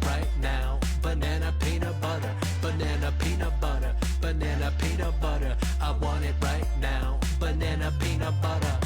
it right now. Banana peanut butter, banana peanut butter, banana peanut butter. I want it right now. Banana peanut butter.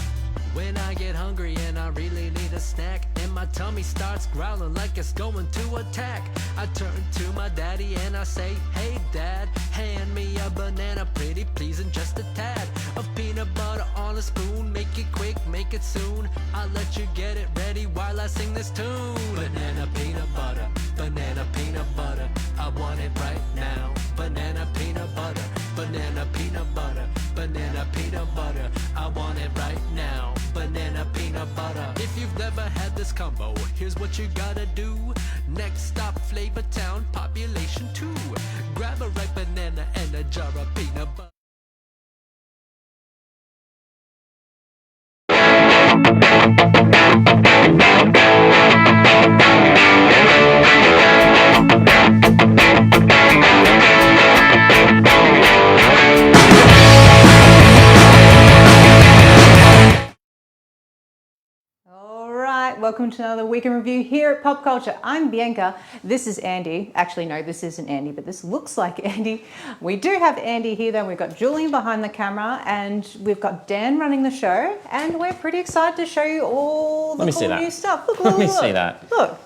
When I get hungry and I really need a snack, and my tummy starts growling like it's going to attack, I turn to my daddy and I say, hey dad, hand me a banana, pretty please, and just a tad of peanut butter on a spoon. Make it quick, make it soon. I'll let you get it ready while I sing this tune. Banana peanut butter, banana peanut butter. I want it right now. Banana peanut butter, banana peanut butter, banana peanut butter. I want it right now. Banana peanut butter. If you've never had this combo, here's what you gotta do. Next stop, Flavor Town, population 2. Grab a ripe banana and a jar of peanut butter. Welcome to another week in review here at Pop Culture. I'm Bianca. This is Andy. Actually, no, this isn't Andy, but this looks like Andy. We do have Andy here, though. We've got Julian behind the camera, and we've got Dan running the show, and we're pretty excited to show you all the cool new stuff. Look, Let me see that. Look.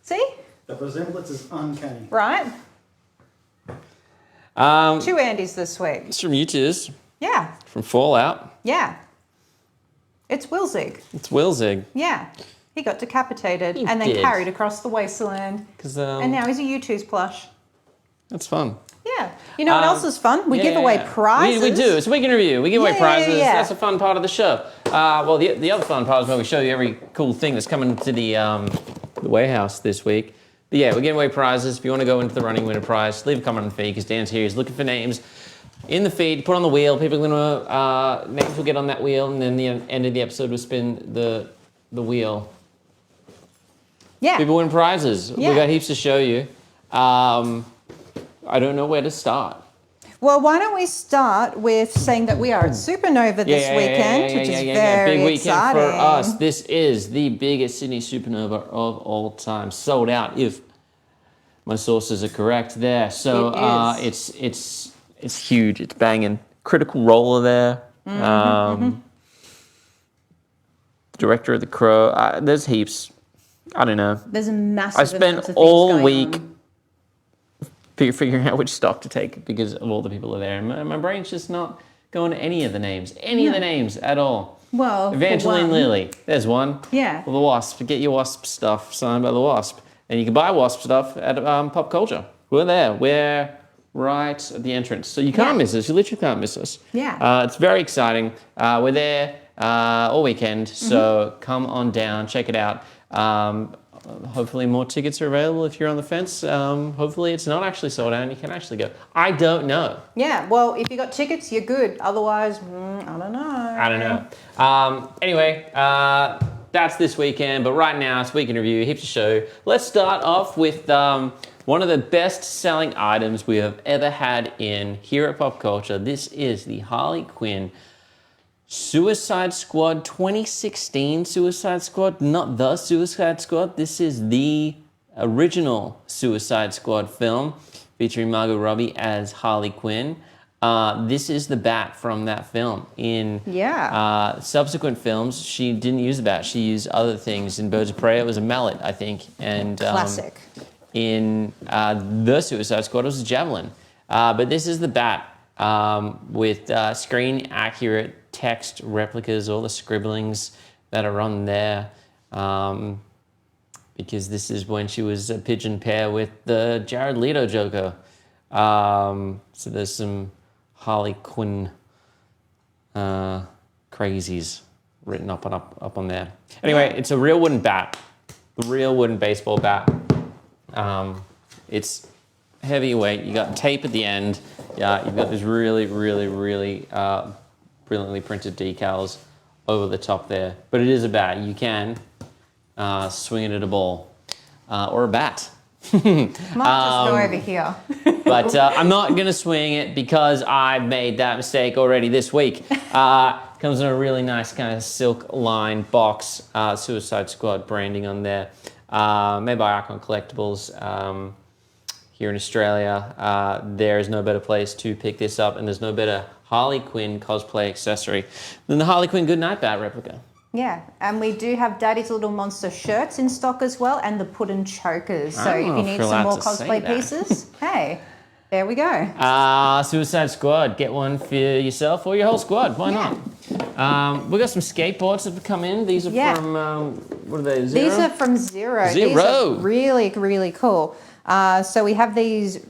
See? The resemblance is uncanny. Right? Two Andys this week. It's from YouTube. Yeah. From Fallout. Yeah. It's Wilzig. It's Wilzig. Yeah. He got decapitated and then carried across the wasteland. And now he's a U2's plush. That's fun. Yeah. You know what else is fun? We give away prizes. We do. It's a week in review. We give away prizes. That's a fun part of the show. Well, the other fun part is when we show you every cool thing that's coming to the warehouse this week. But yeah, we're giving away prizes. If you want to go into the running, win a prize, leave a comment on the feed because Dan's here. He's looking for names. In the feed, put on the wheel. People are going to, names will get on that wheel, and then the end of the episode will spin the wheel. Yeah. People win prizes. Yeah. We've got heaps to show you. I don't know where to start. Well, why don't we start with saying that we are at Supernova this weekend, which is very big weekend exciting. for us. This is the biggest Sydney Supernova of all time. Sold out, if my sources are correct there. So it's huge. It's banging. Critical Roller there. Director of The Crow. There's heaps. I don't know. There's a massive I spent all week figuring out which stock to take because of all the people that are there. And my brain's just not going to any of the names. Any of the names at all. Well, Evangeline Lilly. There's one. Yeah. Well, the Wasp. Get your Wasp stuff signed by the Wasp. And you can buy Wasp stuff at Popcultcha. We're there. We're right at the entrance. So you can't miss us. You literally can't miss us. Yeah. It's very exciting. We're there all weekend. So come on down. Check it out. Hopefully more tickets are available if you're on the fence. Hopefully it's not actually sold out and you can actually go. I don't know. Yeah, well, if you got tickets, you're good. Otherwise, I don't know. Anyway, that's this weekend. But right now, it's Week in Review. Heaps to show. Let's start off with one of the best-selling items we have ever had in here at Popcultcha. This is the Harley Quinn Suicide Squad 2016 Suicide Squad, not the Suicide Squad. This is the original Suicide Squad film featuring Margot Robbie as Harley Quinn. This is the bat from that film. In subsequent films, she didn't use the bat. She used other things. In Birds of Prey, it was a mallet, I think. And classic. In the Suicide Squad, it was a javelin. But this is the bat with screen-accurate text replicas, all the scribblings that are on there, because this is when she was a pigeon pair with the Jared Leto Joker. So there's some Harley Quinn crazies written up on there. Anyway, it's a real wooden bat, the real wooden baseball bat. It's heavyweight. You got tape at the end. Yeah, you've got these really brilliantly printed decals over the top there. But it is a bat. You can swing it at a ball or a bat. Might just go over here. But I'm not going to swing it because I've made that mistake already this week. Comes in a really nice kind of silk lined box, Suicide Squad branding on there. made by Icon Collectibles here in Australia. There is no better place to pick this up, and there's no better Harley Quinn cosplay accessory than the Harley Quinn Goodnight Bat replica. Yeah, and we do have Daddy's Little Monster shirts in stock as well, and the puddin' chokers. So if you need some more cosplay pieces, hey, there we go. Suicide Squad, get one for yourself or your whole squad. Why not? We got some skateboards that have come in. These are from what are they? Zero? These are from Zero. Zero. These are really, really cool. So we have these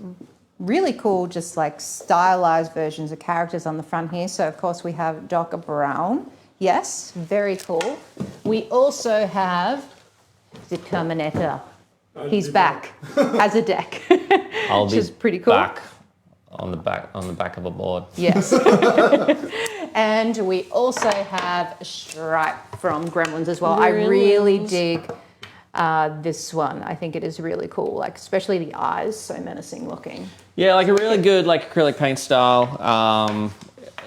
really cool, just like stylized versions of characters on the front here. So of course we have Doc Brown. Yes, very cool. We also have the Terminator. He's back as a deck, which is pretty cool. Back on the back of a board. Yes. And we also have Stripe from Gremlins as well. I really dig this one. I think it is really cool, like especially the eyes, so menacing looking. Yeah, like a really good like acrylic paint style,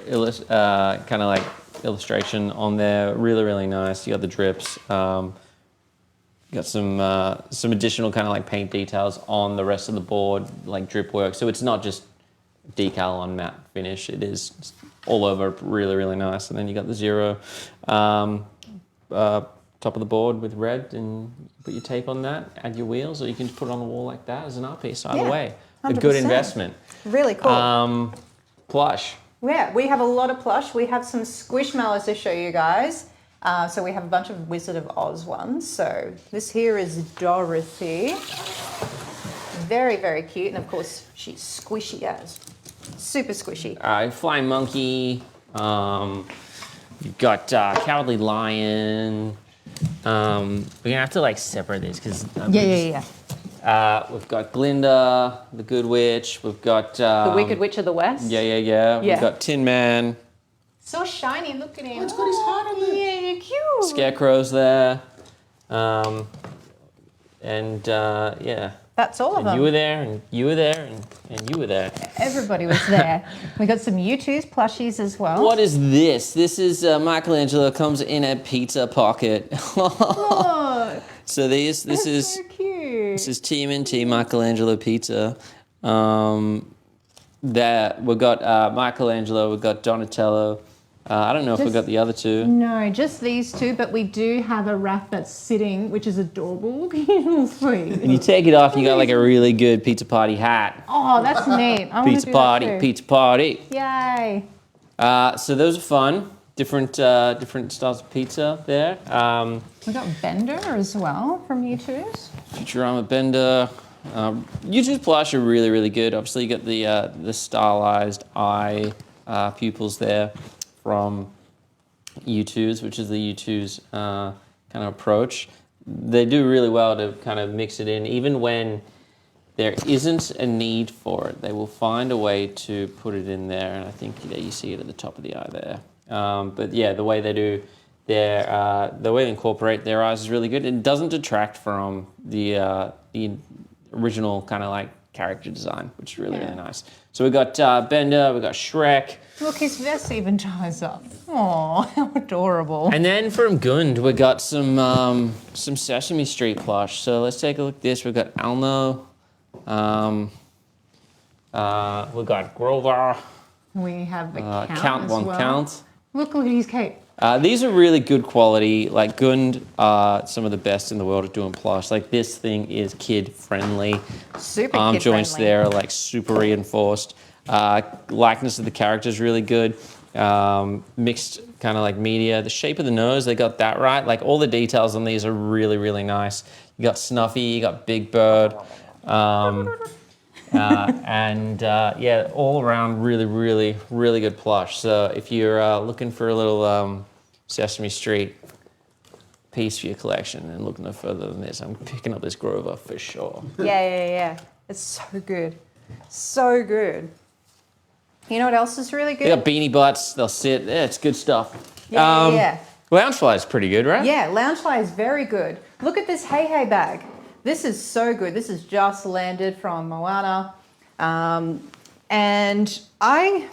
kind of like illustration on there. Really, really nice. You got the drips. Got some additional kind of like paint details on the rest of the board, like drip work. So it's not just decal on matte finish. It is all over, really, really nice. And then you got the Zero top of the board with red, and put your tape on that, add your wheels, or you can just put it on the wall like that as an art piece. Either way, 100%. A good investment. Really cool. Plush. Yeah, we have a lot of plush. We have some Squishmallows to show you guys. So we have a bunch of Wizard of Oz ones. So this here is Dorothy. Very, very cute. And of course, she's squishy as. Super squishy. Flying Monkey. You've got Cowardly Lion. We're going to have to like separate these because... we've got Glinda, the Good Witch. We've got... the Wicked Witch of the West. Yeah. We've got Tin Man. So shiny, look at him. Oh, it's got his heart on there. Yeah, cute. Scarecrow's there. Yeah. That's all of them. You were there, and you were there, and you were there. Everybody was there. We got some U2's plushies as well. What is this? This is Michelangelo comes in a pizza pocket. Look. So this is so cute. This is TMNT Michelangelo pizza. That we've got Michelangelo, we've got Donatello. I don't know if we've got the other two. No, just these two, but we do have a wrap that's sitting, which is adorable. Sweet. When you take it off, you got like a really good pizza party hat. Oh, that's neat. Pizza party, pizza party. Yay. So those are fun. Different styles of pizza there. We got Bender as well from U2's. Futurama Bender. U2's plush are really, really good. Obviously, you got the stylized eye pupils there from U2's, which is the U2's kind of approach. They do really well to kind of mix it in, even when there isn't a need for it. They will find a way to put it in there, and I think you see it at the top of the eye there. But yeah, the way they do the way they incorporate their eyes is really good. It doesn't detract from the original kind of like character design, which is really, really nice. So we got Bender, we got Shrek. Look, his vest even ties up. Oh, how adorable. And then from Gund, we got some Sesame Street plush. So let's take a look at this. We've got Elmo. We've got Grover. We have the Count as One well. Count. Look at his cape. These are really good quality. Like Gund are some of the best in the world at doing plush. Like this thing is kid friendly. Super Arm kid joints friendly. there are like super reinforced. Likeness of the character is really good. Mixed kind of like media. The shape of the nose, they got that right. Like all the details on these are really, really nice. You got Snuffy, you got Big Bird. Yeah, all around really, really, really good plush. So if you're looking for a little Sesame Street piece for your collection and look no further than this, I'm picking up this Grover for sure. Yeah. It's so good. So good. You know what else is really good? They got beanie butts, they'll sit. Yeah, it's good stuff. Yeah. Loungefly is pretty good, right? Yeah, Loungefly is very good. Look at this Hey Hey bag. This is so good. This is just landed from Moana. And I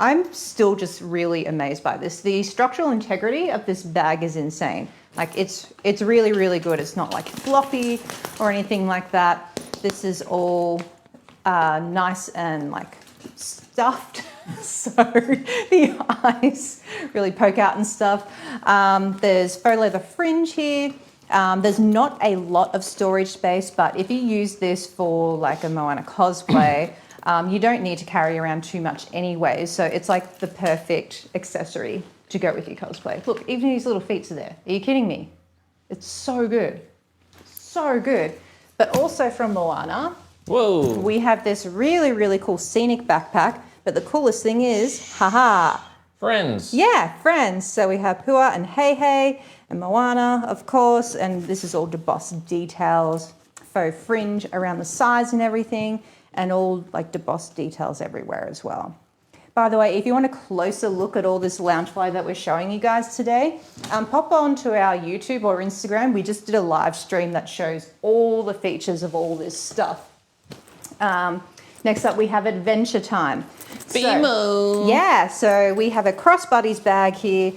I'm still just really amazed by this. The structural integrity of this bag is insane. Like it's really, really good. It's not like floppy or anything like that. This is all nice and like stuffed. So the eyes really poke out and stuff. There's faux leather fringe here. There's not a lot of storage space, but if you use this for like a Moana cosplay, you don't need to carry around too much anyway. So it's like the perfect accessory to go with your cosplay. Look, even these little feet are there. Are you kidding me? It's so good. So good. But also from Moana, Whoa. we have this really, really cool scenic backpack. But the coolest thing is, haha. Friends. Yeah, friends. So we have Pua and Hei and Moana, of course. And this is all debossed details, faux fringe around the sides and everything. And all like debossed details everywhere as well. By the way, if you want a closer look at all this Loungefly that we're showing you guys today, pop onto our YouTube or Instagram. We just did a live stream that shows all the features of all this stuff. Next up, we have Adventure Time. BMO. So we have a crossbodies bag here.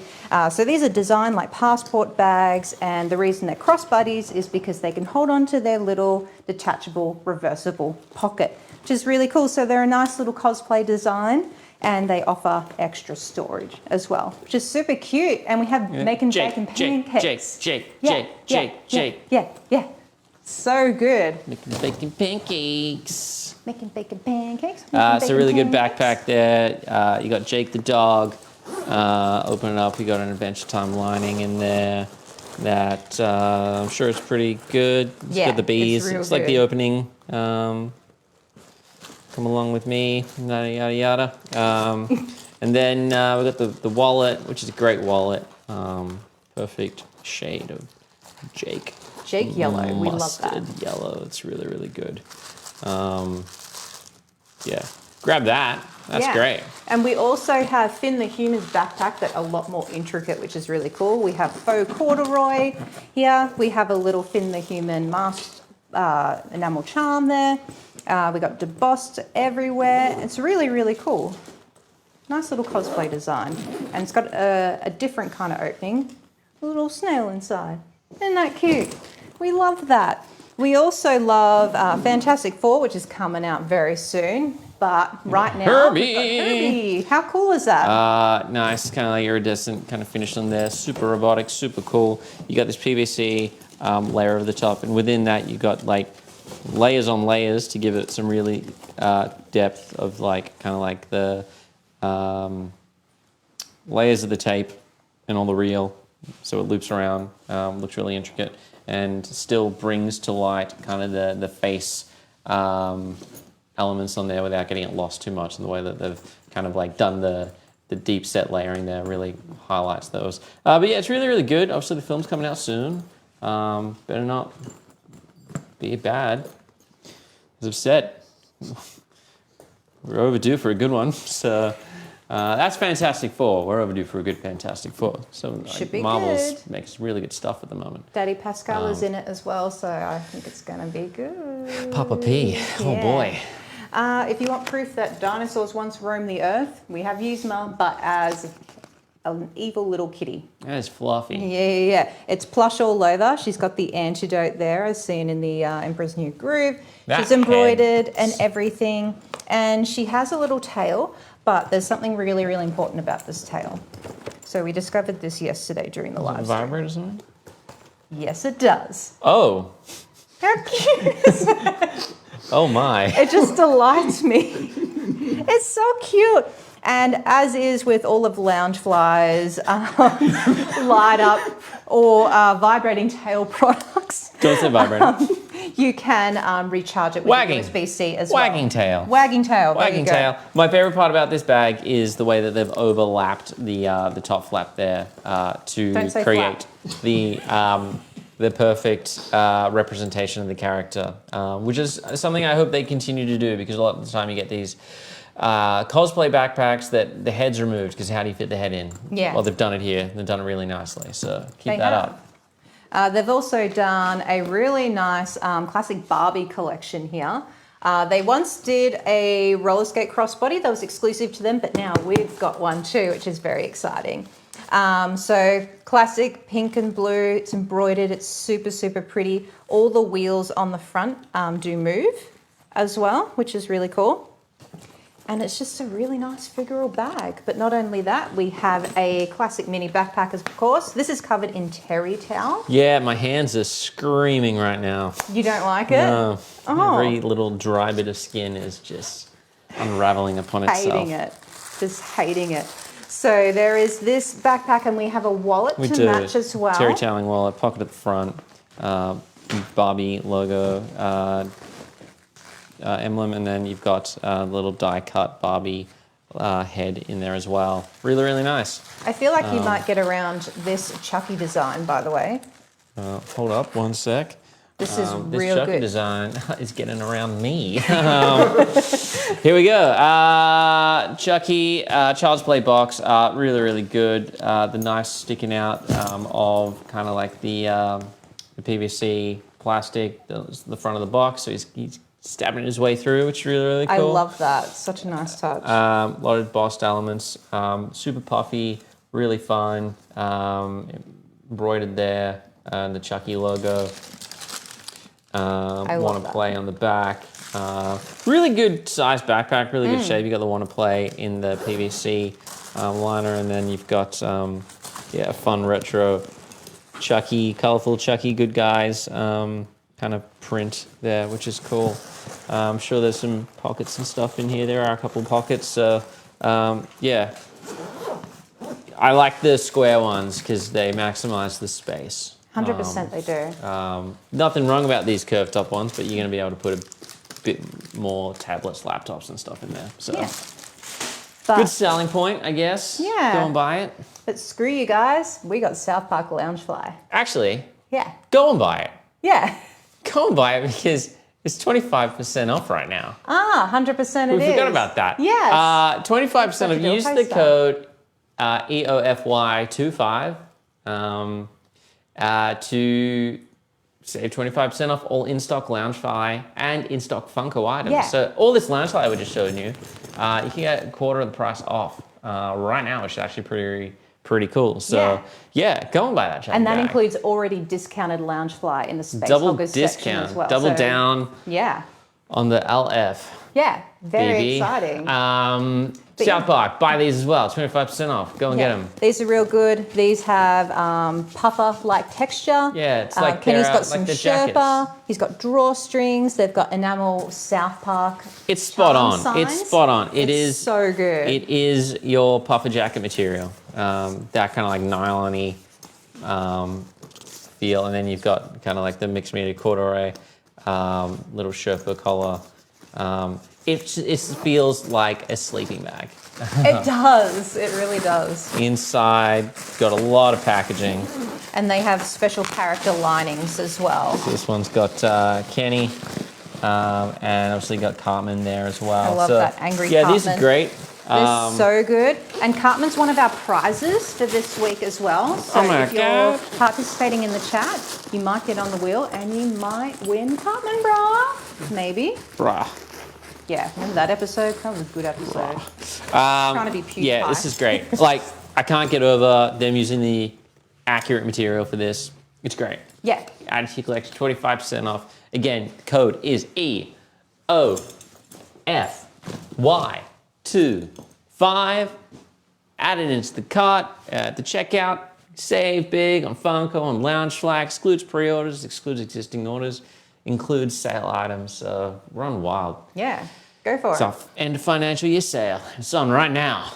So these are designed like passport bags, and the reason they're crossbodies is because they can hold on to their little detachable, reversible pocket, which is really cool. So they're a nice little cosplay design, and they offer extra storage as well, which is super cute. And we have make and bake and pancakes. Yeah. So good. Making bacon pancakes. Making bacon pancakes. It's a really good backpack there. You got Jake the dog. Open it up. You got an Adventure Time lining in there. That I'm sure it's pretty good. It's got the bees. It's like the opening. Come along with me. Yada yada yada. And then we got the wallet, which is a great wallet. Perfect shade of Jake. Jake yellow. We love that. Mustard yellow. It's really, really good. Yeah. Grab that. That's great. And we also have Finn the Human's backpack that's a lot more intricate, which is really cool. We have faux corduroy here. We have a little Finn the Human mask enamel charm there. We got debossed everywhere. It's really, really cool. Nice little cosplay design. And it's got a different kind of opening. A little snail inside. Isn't that cute? We love that. We also love Fantastic Four, which is coming out very soon. But right now, Herbie. How cool is that? Nice, kind of like iridescent kind of finish on there. Super robotic, super cool. You got this PVC layer over the top, and within that you got like layers on layers to give it some really depth of like kind of like the layers of the tape and all the reel. So it loops around, looks really intricate, and still brings to light kind of the face elements on there without getting it lost too much in the way that they've kind of like done the deep set layering there really highlights those. But yeah, it's really, really good. Obviously the film's coming out soon. Better not be bad. As I've said, we're overdue for a good one. So that's Fantastic Four. We're overdue for a good Fantastic Four. So Should be Marvel's good. makes really good stuff at the moment. Daddy Pascal is in it as well, so I think it's going to be good. Papa P. Oh boy. If you want proof that dinosaurs once roamed the earth, we have Yzma, but as an evil little kitty. That is fluffy. Yeah. It's plush all over. She's got the antidote there, as seen in the Emperor's New Groove. She's embroidered and everything. And she has a little tail, but there's something really, really important about this tail. So we discovered this yesterday during the live Does it stream. vibrate or something? Yes, it does. Oh. How cute is that? Oh my. It just delights me. It's so cute. And as is with all of Loungefly's light up or vibrating tail products, Don't say vibrating. you can recharge it with Wagging. USB-C as Wagging well. tail. Wagging tail. There Wagging you go. tail. My favorite part about this bag is the way that they've overlapped the top flap there to Don't say create the perfect representation of the character, which is something I hope they continue to do, because a lot of the time you get these cosplay backpacks that the head's removed, because how do you fit the head in? Yeah. Well, they've done it here. They've done it really nicely, so keep They that have. up. They've also done a really nice classic Barbie collection here. They once did a roller skate crossbody that was exclusive to them, but now we've got one too, which is very exciting. So classic pink and blue, it's embroidered, it's super, super pretty. All the wheels on the front do move as well, which is really cool. And it's just a really nice figural bag. But not only that, we have a classic mini backpack, of course. This is covered in terry towel. Yeah, my hands are screaming right now. You don't like it? No. Oh. Every little dry bit of skin is just unraveling upon itself. Hating it. Just hating it. So there is this backpack, and we have a wallet to match as well. Terry toweling wallet, pocket at the front, Barbie logo, emblem, and then you've got a little die-cut Barbie head in there as well. Really, really nice. I feel like you might get around this Chucky design, by the way. Hold up one sec. This is this real Chucky good. design is getting around me. Here we go. Chucky Child's Play box. Really, really good. The knife sticking out of kind of like the PVC plastic, the front of the box. So he's stabbing his way through, which is really, really cool. I love that. Such a nice touch. A lot of embossed elements. Super puffy, really fun. Embroidered there, the Chucky logo. Want to play on the back. Really good size backpack, really good shape. You got the want to play in the PVC liner, and then you've got a fun retro Chucky, colorful Chucky good guys kind of print there, which is cool. I'm sure there's some pockets and stuff in here. There are a couple pockets, so yeah. I like the square ones because they maximize the space. 100% they do. Nothing wrong about these curved top ones, but you're going to be able to put a bit more tablets, laptops, and stuff in there. So, Yeah. good But, selling point, I guess. Yeah. Go and buy it. but screw you guys. We got South Park Loungefly. Actually, Yeah. go and buy it. Yeah. Go and buy it because it's 25% off right now. 100% it is. We forgot about that. Yes. 25% off. Such a Use the poster. code EOFY25 to save 25% off all in-stock Loungefly and in-stock Funko items. Yeah. So all this Loungefly we just showed you, you can get a quarter of the price off right now, which is actually pretty cool. So yeah, go and buy that. And that bag. includes already discounted Loungefly in the Space double Hoggers section discount, as well. double So, down Yeah. on the LF. Yeah. Very BB. exciting. South Park, buy these as well, 25% off. Go and get them. These are real good. These have puffer-like texture. Yeah, it's like Kenny's they're, got like some the Sherpa. jackets. He's got drawstrings. They've got enamel South Park. It's spot charm on. signs. It's spot on. It It's is so good. It is your puffer jacket material. That kind of like nylon-y feel, and then you've got kind of like the mixed media corduroy, little Sherpa collar. It feels like a sleeping bag. It does. It really does. Inside, got a lot of packaging. And they have special character linings as well. This one's got Kenny, and obviously got Cartman there as well. I love that angry Yeah, these are Cartman. great. They're so good. And Cartman's one of our prizes for this week as well. So Oh my if you're God. participating in the chat, you might get on the wheel and you might win Cartman, brah. Maybe. Bruh. Yeah, remember that episode? That was a good episode. Trying to be PewDiePie. Yeah, this is great. Like, I can't get over them using the accurate material for this. It's great. Yeah. Add to your collection, 25% off. Again, the code is EOFY25. Add it into the cart at the checkout. Save big on Funko, on Loungefly. Excludes pre-orders, excludes existing orders, includes sale items. So run wild. Yeah, go for It's it. off end of financial year sale. It's on right now.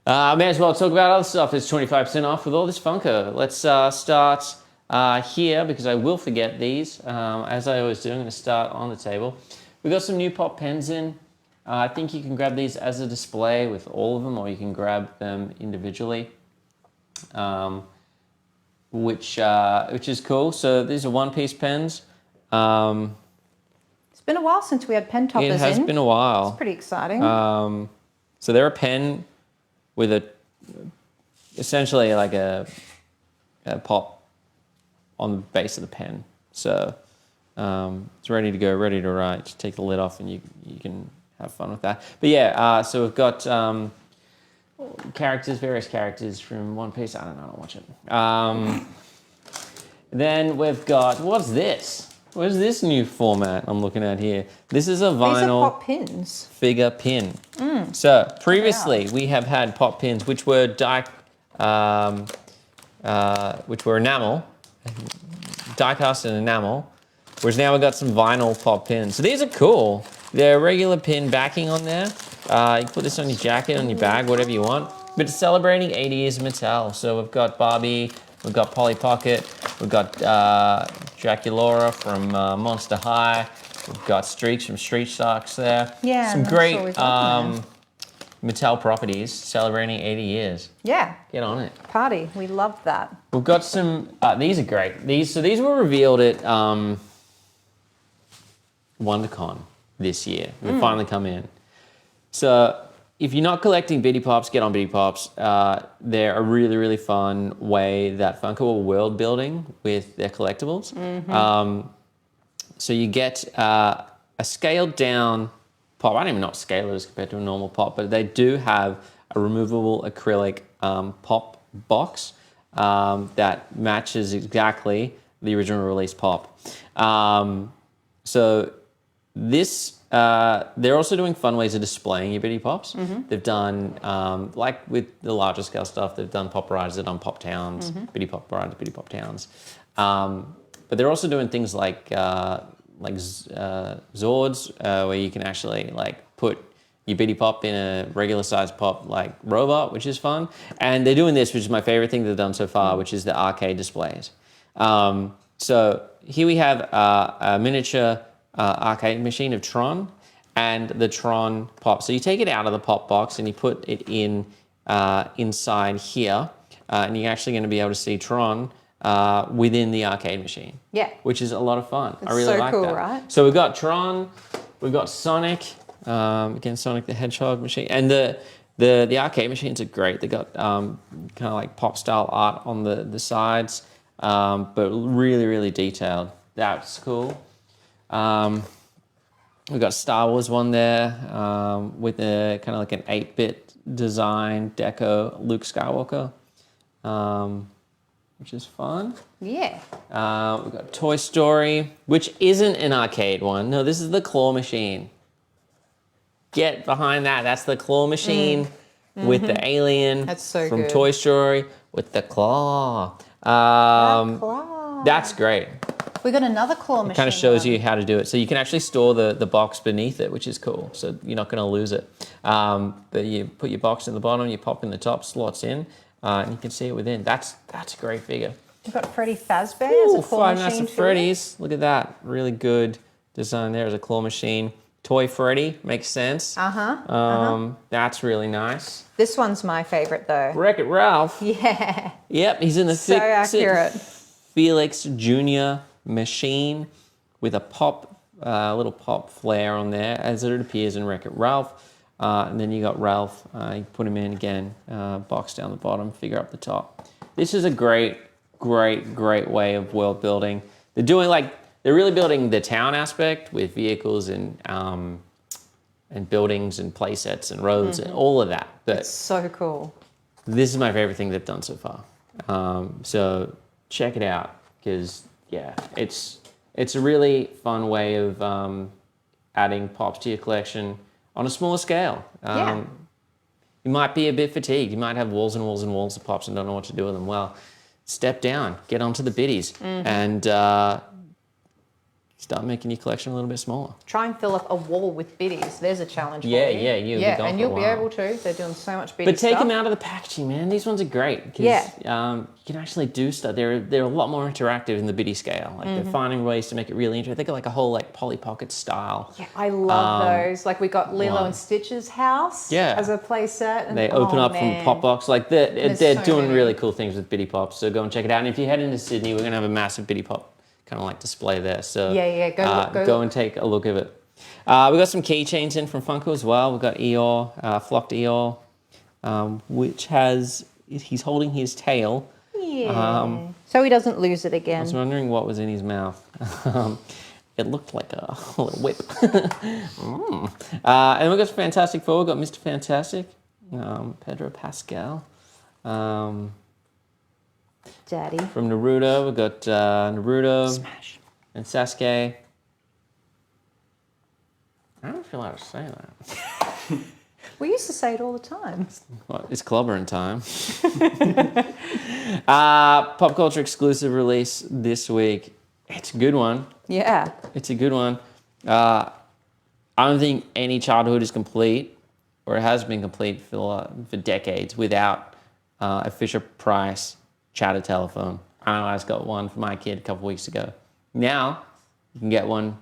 May as well talk about other stuff that's 25% off with all this Funko. Let's start here because I will forget these. As I always do, I'm going to start on the table. We've got some new pop pens in. I think you can grab these as a display with all of them, or you can grab them individually, which is cool. So these are one-piece pens. It's been a while since we had pen toppers in. It has been a while. It's pretty exciting. So they're a pen with essentially like a pop on the base of the pen. So It's ready to go, ready to write. Just take the lid off and you can have fun with that. But yeah, so we've got various characters from One Piece. I don't know, I don't watch it. Then we've got, what's this? What is this new format I'm looking at here? This is a These are vinyl pop pins. figure pin. So previously we have had pop pins, which were enamel, die-cast and enamel, whereas now we've got some vinyl pop pins. So these are cool. They're regular pin backing on there. You can put this on your jacket, on your bag, whatever you want. But it's celebrating 80 years of Mattel. So we've got Barbie, we've got Polly Pocket, we've got Draculaura from Monster High, we've got Streaks from Street Sharks there. Yeah, some that's great always on there. Mattel properties celebrating 80 years. Yeah. Get on it. Party. We love that. We've got some, these are great. These were revealed at WonderCon this year. They finally come in. So if you're not collecting Bitty Pops, get on Bitty Pops. They're a really, really fun way that Funko are world building with their collectibles. So you get a scaled down pop. I don't even know what scale it is compared to a normal pop, but they do have a removable acrylic pop box that matches exactly the original release pop. So this, they're also doing fun ways of displaying your Bitty Pops. They've done, like with the larger scale stuff, they've done Pop Rides, they've done Pop Towns, Bitty Pop Rides, Bitty Pop Towns. But they're also doing things like Zords, where you can actually like put your Bitty Pop in a regular size pop like robot, which is fun. And they're doing this, which is my favorite thing they've done so far, which is the arcade displays. So here we have a miniature arcade machine of Tron and the Tron Pop. So you take it out of the pop box and you put it in inside here, and you're actually going to be able to see Tron within the arcade machine. Yeah. Which is a lot of fun. It's I really so like cool, that. right? So we've got Tron, we've got Sonic, again Sonic the Hedgehog machine, and the arcade machines are great. They got kind of like pop style art on the sides, but really, really detailed. That's cool. We've got Star Wars one there with a kind of like an 8-bit design deco Luke Skywalker, which is fun. Yeah. We've got Toy Story, which isn't an arcade one. No, this is the claw machine. Get behind that. That's the claw machine with the alien. That's so from good. Toy Story with the claw. Claw. That's great. We got another claw machine. Kind of shows one. you how to do it. So you can actually store the box beneath it, which is cool. So you're not going to lose it. But you put your box in the bottom, you pop in the top, slots in, and you can see it within. That's a great figure. We've got Freddy Fazbear as a claw Five machine. Nights at too. Freddy's. Look at that. Really good design there as a claw machine. Toy Freddy makes sense. That's really nice. This one's my favorite though. Wreck-It Ralph. Yeah. Yep, he's in the So accurate. Felix Jr. machine with a little pop flare on there as it appears in Wreck-It Ralph. And then you got Ralph, you put him in again, box down the bottom, figure up the top. This is a great way of world building. They're really building the town aspect with vehicles and buildings and play sets and roads and all of that. But It's so cool. this is my favorite thing they've done so far. So check it out because yeah, it's a really fun way of adding pops to your collection on a smaller scale. Yeah. You might be a bit fatigued. You might have walls and walls and walls of pops and don't know what to do with them. Well, step down, get onto the biddies, and start making your collection a little bit smaller. Try and fill up a wall with biddies. There's a challenge for you. Yeah, you'll be gone and for you'll a be while. able to. They're doing so much biddy But take stuff. them out of the packaging, man. These ones are great because you can actually do stuff. They're a lot more interactive in the biddy scale. Like they're finding ways to make it really interesting. They got like a whole like Polly Pocket style. Yeah, I love those. Like we got Lilo one. and Stitch's house Yeah. as a play set. And They open up from pop box. Like they're so doing many. really cool things with Bitty Pops. So go and check it out. And if you head into Sydney, we're gonna have a massive Bitty Pop kind of like display there. So go and take a look at it. We got some keychains in from Funko as well. We've got Eeyore, flocked Eeyore, which he's holding his tail. Yeah. So he doesn't lose it I again. was wondering what was in his mouth. it looked like a little whip. And we've got Fantastic Four. We've got Mr. Fantastic, Pedro Pascal. Daddy. From Naruto, we've got Naruto Smash. and Sasuke. I don't feel how to say that. We used to say it all the time. Well, it's clobbering time. Pop culture exclusive release this week. It's a good one. Yeah. It's a good one. I don't think any childhood is complete, or it has been complete for decades without a Fisher-Price chatter telephone. I just got one for my kid a couple weeks ago. Now you can get one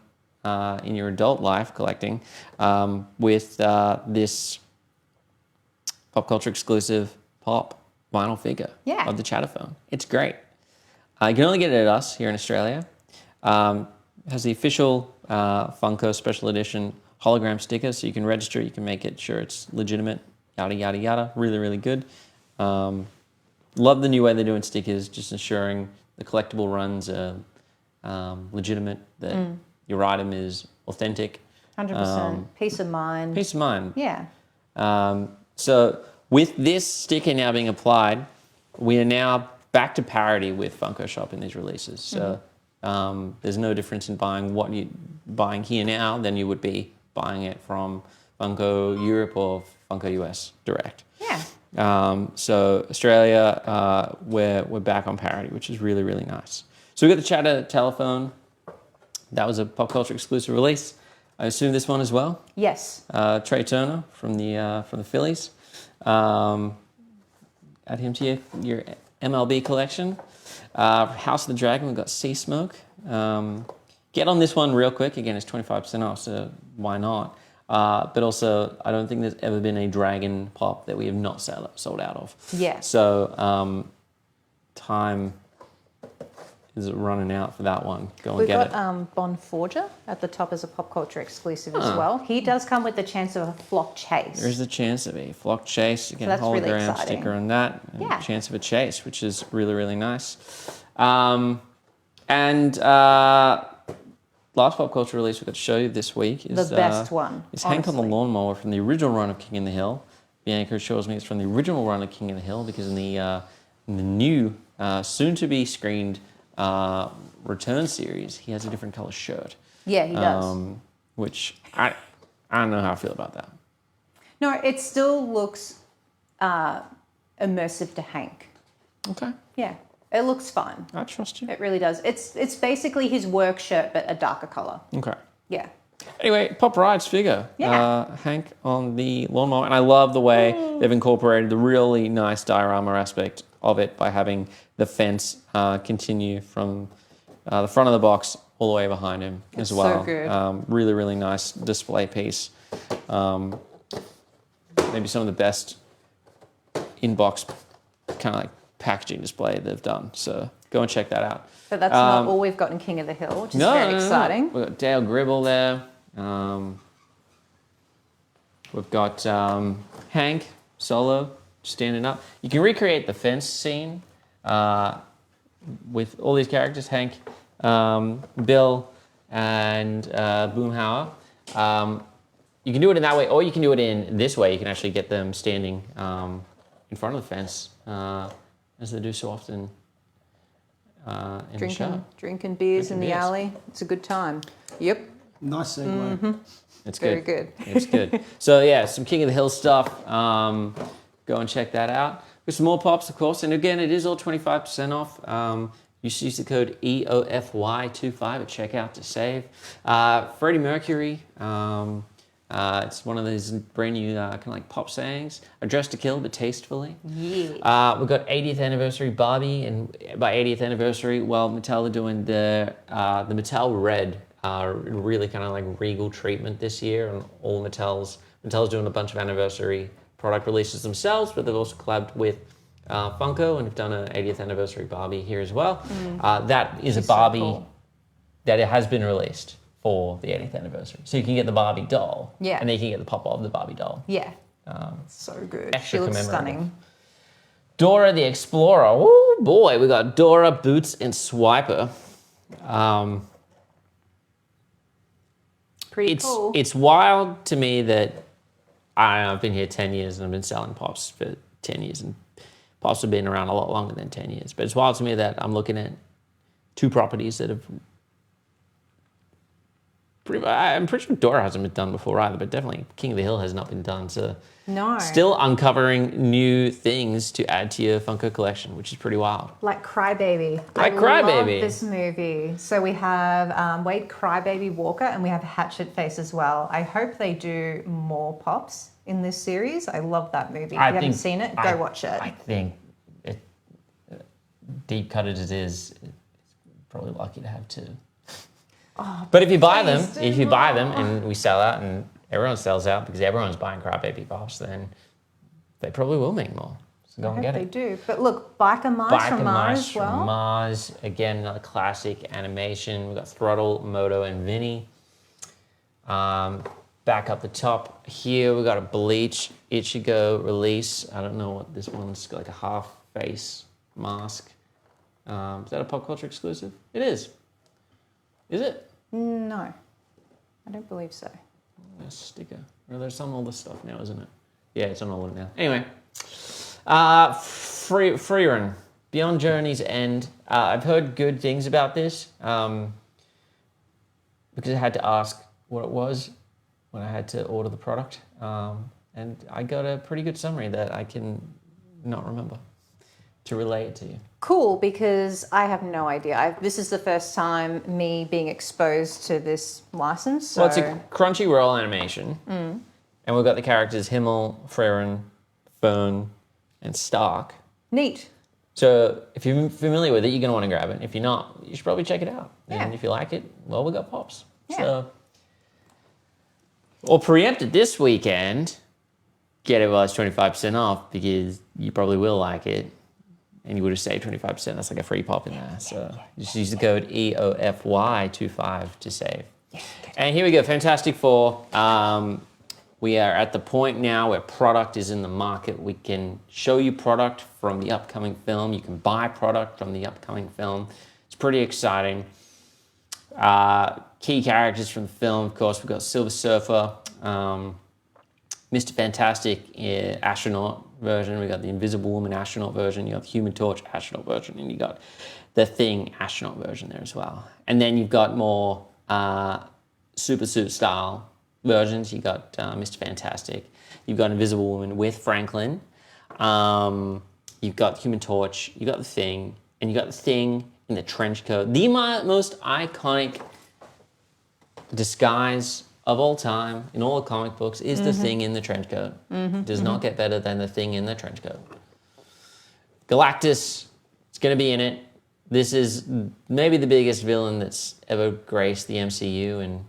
in your adult life collecting with this pop culture exclusive pop vinyl figure of the Chatterphone. It's great. You can only get it at us here in Australia. It has the official Funko special edition hologram sticker, so you can register, you can make it sure it's legitimate, yada, yada, yada. Really, really good. Love the new way they're doing stickers, just ensuring the collectible runs are legitimate, that your item is authentic. 100%. Peace of mind. Peace of mind. Yeah. So with this sticker now being applied, we are now back to parity with Funko Shop in these releases. So there's no difference in buying what you're buying here now than you would be buying it from Funko Europe or Funko US direct. Yeah. So Australia, we're back on parity, which is really, really nice. So we got the Chatter telephone. That was a pop culture exclusive release. I assume this one as well. Yes. Trey Turner from the Phillies. Add him to your MLB collection. House of the Dragon, we've got Sea Smoke. Get on this one real quick. Again, it's 25% off, so why not? But also, I don't think there's ever been a Dragon pop that we have not sold out of. Yeah. So time is running out for that one. Go and We've get got it. Bon Forger at the top as a pop culture exclusive as well. He does come with the chance of a flock chase. There's the chance of a flock chase. Again, that's really hologram exciting. sticker on that. And Yeah. chance of a chase, which is really, really nice. Last pop culture release we've got to show you this week is The best one, It's Hank on the honestly. Lawnmower from the original run of King in the Hill. Bianca assures me it's from the original run of King in the Hill because in the new, soon-to-be screened return series, he has a different color shirt. Yeah, he does. Which I don't know how I feel about that. No, it still looks immersive to Hank. Okay, Yeah, it looks fun. I trust you. It really does. It's basically his work shirt, but a darker color. Okay. Yeah. Anyway, Pop Ride's figure. Yeah. Hank on the lawnmower. And I love the way they've incorporated the really nice diorama aspect of it by having the fence continue from the front of the box all the way behind him as so well. good. Really, really nice display piece. Maybe some of the best in-box kind of like packaging display they've done. So go and check that out. But that's not all we've got in King of the Hill, which is very exciting. We've got Dale Gribble there. We've got Hank solo standing up. You can recreate the fence scene with all these characters, Hank, Bill, and Boomhauer. You can do it in that way, or you can do it in this way. You can actually get them standing in front of the fence, as they do so often in the show. Drinking beers in the beers. alley. It's a good time. Yep. Nice segue. It's Very good. good. It's good. So yeah, some King of the Hill stuff. Go and check that out. With some more pops, of course. And again, it is all 25% off. You should use the code EOFY25 at checkout to save. Freddie Mercury. It's one of those brand new kind of like pop sayings. A dress to kill, but tastefully. Yeah. We've got 80th anniversary Barbie, and by 80th anniversary, well, Mattel are doing the Mattel Red, really kind of like regal treatment this year, and all Mattel's doing a bunch of anniversary product releases themselves, but they've also collabed with Funko and have done an 80th anniversary Barbie here as well. That is a Barbie that it has been released for the 80th anniversary. So you can get the Barbie doll, Yeah. and then you can get the pop of the Barbie doll. Yeah. So good. extra She looks commemorable. stunning. Dora the Explorer. Oh boy, we got Dora, Boots, and Swiper. pretty cool. It's wild to me that I've been here 10 years and I've been selling Pops for 10 years, and Pops have been around a lot longer than 10 years. But it's wild to me that I'm looking at two properties that have I'm pretty sure Dora hasn't been done before either, but definitely King of the Hill has not been done. So No. still uncovering new things to add to your Funko collection, which is pretty wild. Like Crybaby. Like I Crybaby. love this movie. So we have Wade Crybaby Walker, and we have Hatchet Face as well. I hope they do more Pops in this series. I love that movie. If you haven't seen it, go watch it. I think, deep cut as it is, it's probably lucky to have two. Oh, but if you buy them, more. and we sell out, and everyone sells out because everyone's buying Crybaby Pops, then they probably will make more. So go and get They it. do. But look, Biker Mice from Mars as well. From Mars, again, another classic animation. We've got Throttle, Moto, and Vinny. Back up the top here, we've got a Bleach Ichigo release. I don't know what this one's got, like a half face mask. Is that a Popcultcha exclusive? It is. Is it? No, I don't believe so. A sticker. Well, there's on all this stuff now, isn't it? Yeah, it's on all of it now. Anyway, free run. Beyond Journey's End. I've heard good things about this because I had to ask what it was when I had to order the product. And I got a pretty good summary that I can not remember to relay it to you. Cool, because I have no idea. This is the first time me being exposed to this license. So. Well, it's a Crunchyroll animation. And we've got the characters Himmel, Freyren, Fern, and Stark. Neat. So if you're familiar with it, you're going to want to grab it. If you're not, you should probably check it out. Yeah. And if you like it, well, we got Pops. Yeah. So, or preempted this weekend, get it while it's 25% off because you probably will like it. And you would have saved 25%. That's like a free Pop in there. So just use the code EOFY25 to save. And here we go, Fantastic Four. We are at the point now where product is in the market. We can show you product from the upcoming film. You can buy product from the upcoming film. It's pretty exciting. Key characters from the film, of course, we've got Silver Surfer, Mr. Fantastic astronaut version. We got the Invisible Woman astronaut version. You got the Human Torch astronaut version, and you got the Thing astronaut version there as well. And then you've got more super suit style versions. You got Mr. Fantastic. You've got Invisible Woman with Franklin. You've got Human Torch. You got the Thing, and you got the Thing in the trench coat. The most iconic disguise of all time in all the comic books is the Thing in the trench coat. Does not get better than the Thing in the trench coat. Galactus is going to be in it. This is maybe the biggest villain that's ever graced the MCU, and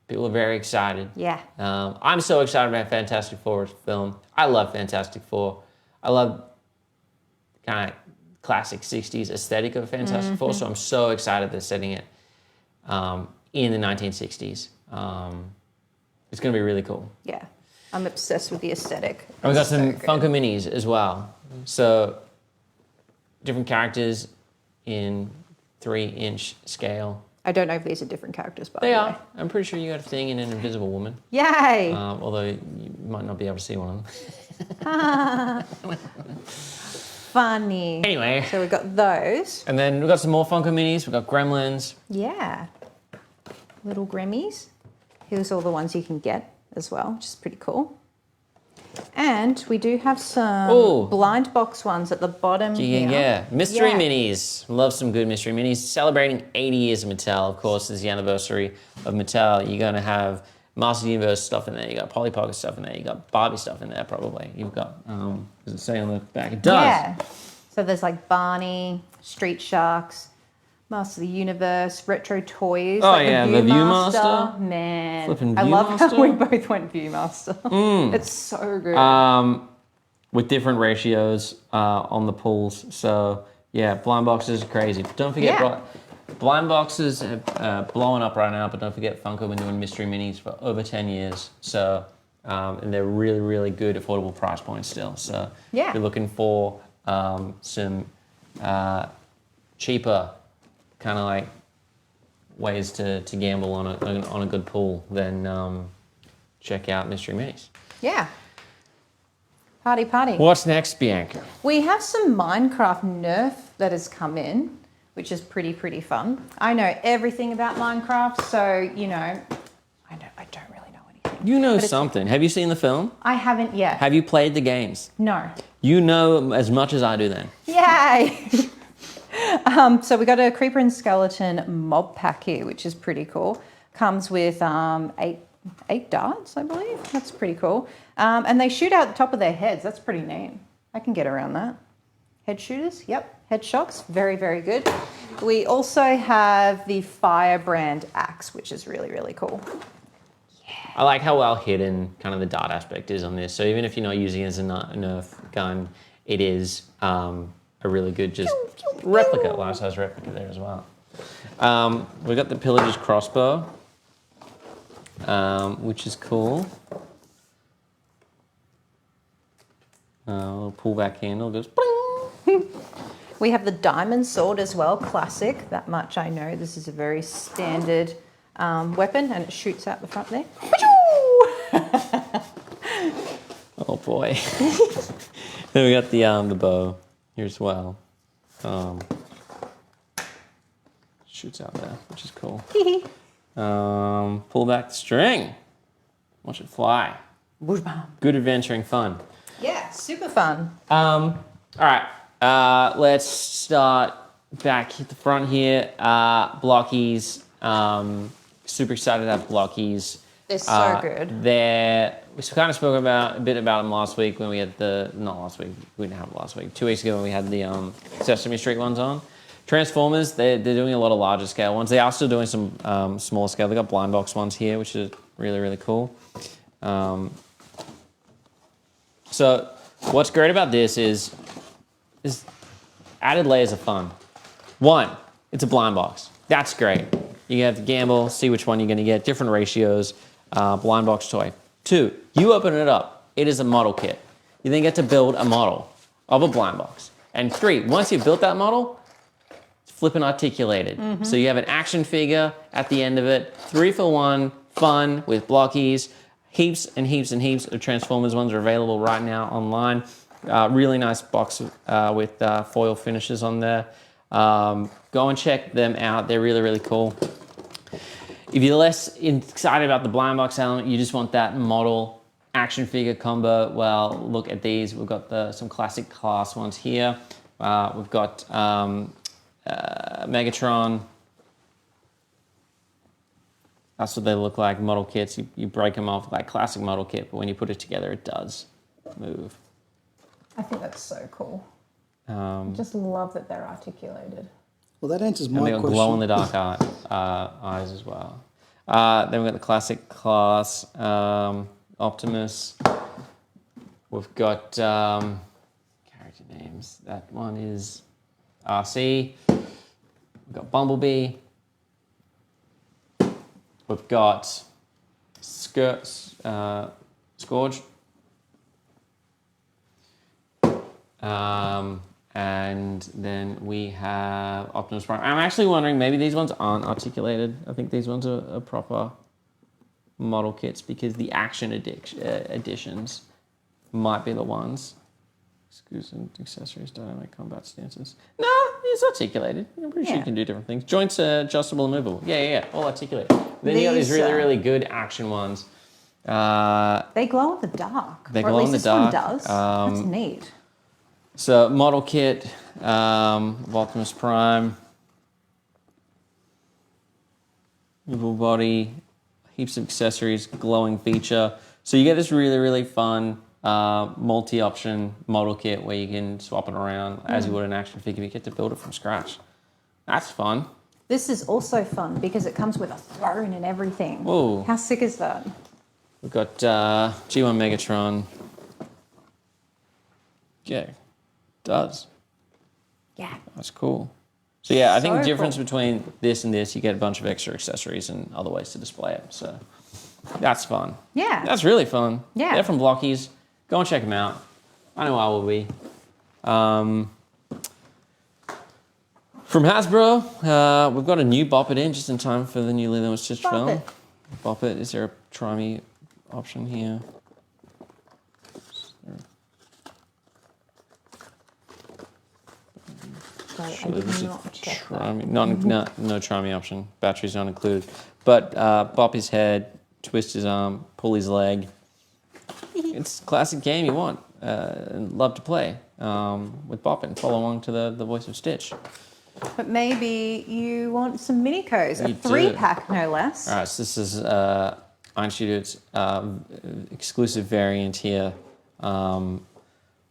people are very excited. Yeah. I'm so excited about Fantastic Four's film. I love Fantastic Four. I love kind of classic 60s aesthetic of Fantastic Four, so I'm so excited they're setting it in the 1960s. It's going to be really cool. Yeah. I'm obsessed with the aesthetic. And we got It's some so good. Funko Minis as well. So different characters in 3-inch scale. I don't know if these are different characters, but They are. I'm pretty sure you got a Thing and an Invisible Woman. Yay! Although you might not be able to see one of them. Funny. Anyway. So we've got those. And then we've got some more Funko Minis. We've got Gremlins. Yeah. Little Grimmies. Here's all the ones you can get as well, which is pretty cool. And we do have some blind box ones at the bottom here. Yeah. Mystery Yeah. Minis. Love some good Mystery Minis. Celebrating 80 years of Mattel. Of course, it's the anniversary of Mattel. You're going to have Master of the Universe stuff in there. You got Polly Pocket stuff in there. You got Barbie stuff in there, probably. You've got, does it say on the back? It does. Yeah. So there's like Barney, Street Sharks, Master of the Universe, retro toys. Oh, like yeah, the the Viewmaster. Viewmaster. Man, Flippin' I love how Viewmaster. we both went Viewmaster. It's so good. With different ratios on the pulls. So, yeah, blind boxes are crazy. Don't forget, Yeah. blind boxes are blowing up right now, but don't forget Funko been doing Mystery Minis for over 10 years. So, and they're really, really good, affordable price points still. So, Yeah. if you're looking for some cheaper, kind of like ways to gamble on a good pool, then check out Mystery Minis. Yeah. Party, party. What's next, Bianca? We have some Minecraft Nerf that has come in, which is pretty fun. I know everything about Minecraft, so, you know, I don't really know anything. You know something. Have you seen the film? I haven't yet. Have you played the games? No. You know as much as I do then. Yay! So we got a Creeper and Skeleton mob pack here, which is pretty cool. Comes with eight darts, I believe. That's pretty cool. And they shoot out the top of their heads. That's pretty neat. I can get around that. Head shooters, yep. Head shocks, very good. We also have the Firebrand axe, which is really cool. I like how well hidden kind of the dart aspect is on this. So even if you're not using it as a Nerf gun, it is a really good just replica, life-size replica there as well. We got the Pillager's crossbow, which is cool. Little pull-back handle goes bling. We have the diamond sword as well, classic. That much I know. This is a very standard weapon, and it shoots out the front there. Oh boy. Then we got the bow here as well. Shoots out there, which is cool. Pull back the string. Watch it fly. Good adventuring fun. Yeah, super fun. All right. Let's start back at the front here. Blockies. Super excited to have blockies. They're so good. We kind of spoke a bit about them last week when we had not last week, we didn't have it last week. 2 weeks ago when we had the Sesame Street ones on. Transformers, they're doing a lot of larger scale ones. They are still doing some smaller scale. They got blind box ones here, which is really cool. So what's great about this is added layers of fun. One, it's a blind box. That's great. You have to gamble, see which one you're going to get, different ratios, blind box toy. Two, you open it up. It is a model kit. You then get to build a model of a blind box. And three, once you've built that model, it's flipping articulated. So you have an action figure at the end of it, 3-for-1, fun with blockies. Heaps and heaps of Transformers ones are available right now online. Really nice box with foil finishes on there. Go and check them out. They're really cool. If you're less excited about the blind box element, you just want that model action figure combo, well, look at these. We've got some classic class ones here. We've got Megatron. That's what they look like, model kits. You break them off like classic model kit, but when you put it together, it does move. I think that's so cool. I just love that they're articulated. Well, that answers my and they got question. glow-in-the-dark eyes as well. Then we've got the classic class, Optimus. We've got character names. That one is RC. We've got Bumblebee. We've got Scourge. And then we have Optimus Prime. I'm actually wondering, maybe these ones aren't articulated. I think these ones are proper model kits because the action editions might be the ones. Exclusive accessories, dynamic combat stances. No, it's articulated. I'm pretty sure you can do different things. Joints adjustable and movable. Yeah, all articulated. Then you got these really good action ones. They glow in the dark. They or glow at in least the this dark. one does. That's neat. So model kit of Optimus Prime, movable body, heaps of accessories, glowing feature. So you get this really fun multi-option model kit where you can swap it around as you would an action figure. You get to build it from scratch. That's fun. This is also fun because it comes with a throne and everything. Whoa. How sick is that? We've got G1 Megatron. Yeah. Does. Yeah. That's cool. So yeah, I think So the difference cool. between this and this, you get a bunch of extra accessories and other ways to display it. So that's fun. Yeah. That's really fun. Yeah. They're from Blockies. Go and check them out. I know I will be. From Hasbro, we've got a new Bop It in just in time for the new Lilo and Stitch film. It. Bop It. Is there a try me option here? Sorry, I Surely did there's a not check try that. me, no try me option. Batteries not included. But bop his head, twist his arm, pull his leg. It's a classic game you want and love to play with Bop It and follow along to the voice of Stitch. But maybe you want some mini-codes, a You do. 3-pack no less. All right, so this is Einstudio's exclusive variant here.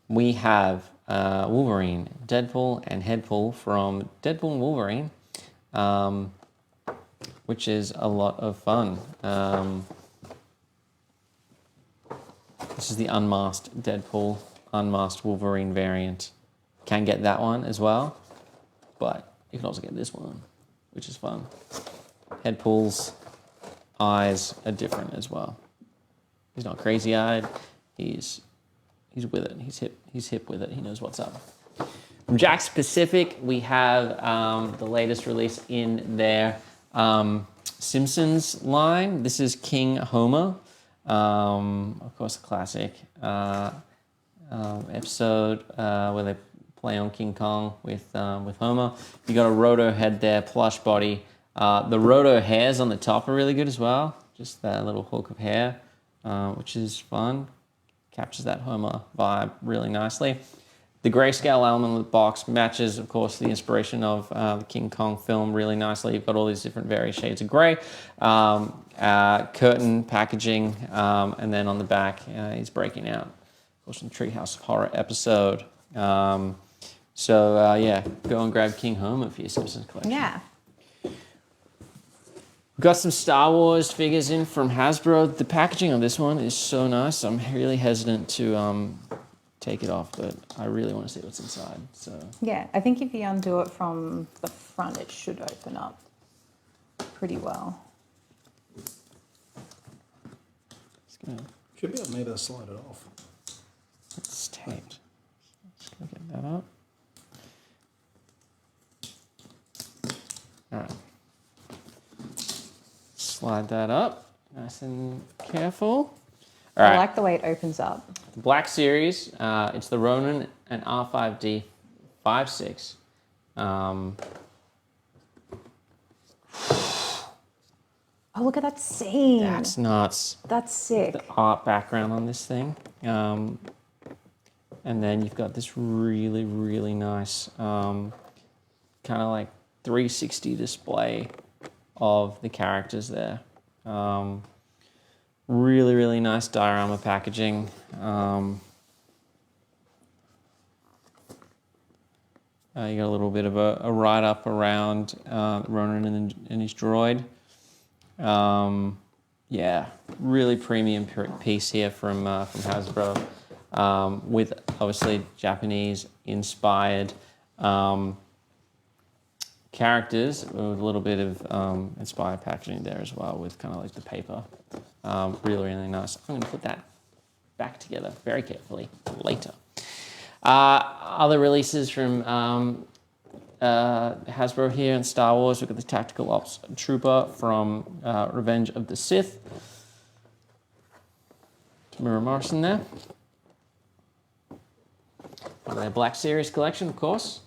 We have Wolverine, Deadpool, and Headpool from Deadpool and Wolverine, which is a lot of fun. This is the unmasked Deadpool, unmasked Wolverine variant. Can get that one as well, but you can also get this one, which is fun. Headpool's eyes are different as well. He's not crazy-eyed. He's with it. He's hip with it. He knows what's up. From Jakks Pacific, we have the latest release in their Simpsons line. This is King Homer. Of course, a classic episode where they play on King Kong with Homer. You got a roto head there, plush body. The roto hairs on the top are really good as well. Just that little hook of hair, which is fun. Captures that Homer vibe really nicely. The grayscale element of the box matches, of course, the inspiration of the King Kong film really nicely. You've got all these different various shades of gray. Curtain packaging, and then on the back, he's breaking out. Of course, from Treehouse of Horror episode. Yeah, go and grab King Homer for your Simpsons collection. Yeah. We've got some Star Wars figures in from Hasbro. The packaging on this one is so nice. I'm really hesitant to take it off, but I really want to see what's inside. So Yeah, I think if you undo it from the front, it should open up pretty well. it's gonna, Should be able maybe to slide it off. it's taped. Just gonna get that up. All right. Slide that up, nice and careful. All right. I like the way it opens up. The Black Series, it's the Ronin and R5D 5.6. Oh, look at that scene. That's nuts. That's sick. The art background on this thing. And then you've got this really, really nice kind of like 360 display of the characters there. Really, really nice diorama packaging. You got a little bit of a write-up around Ronan and his droid. Yeah, really premium piece here from Hasbro, with obviously Japanese-inspired characters, with a little bit of inspired packaging there as well, with kind of like the paper. Really, really nice. I'm going to put that back together very carefully later. Other releases from Hasbro here in Star Wars. We've got the Tactical Ops Trooper from Revenge of the Sith. Mirror Morrison there. Their Black Series collection, of course.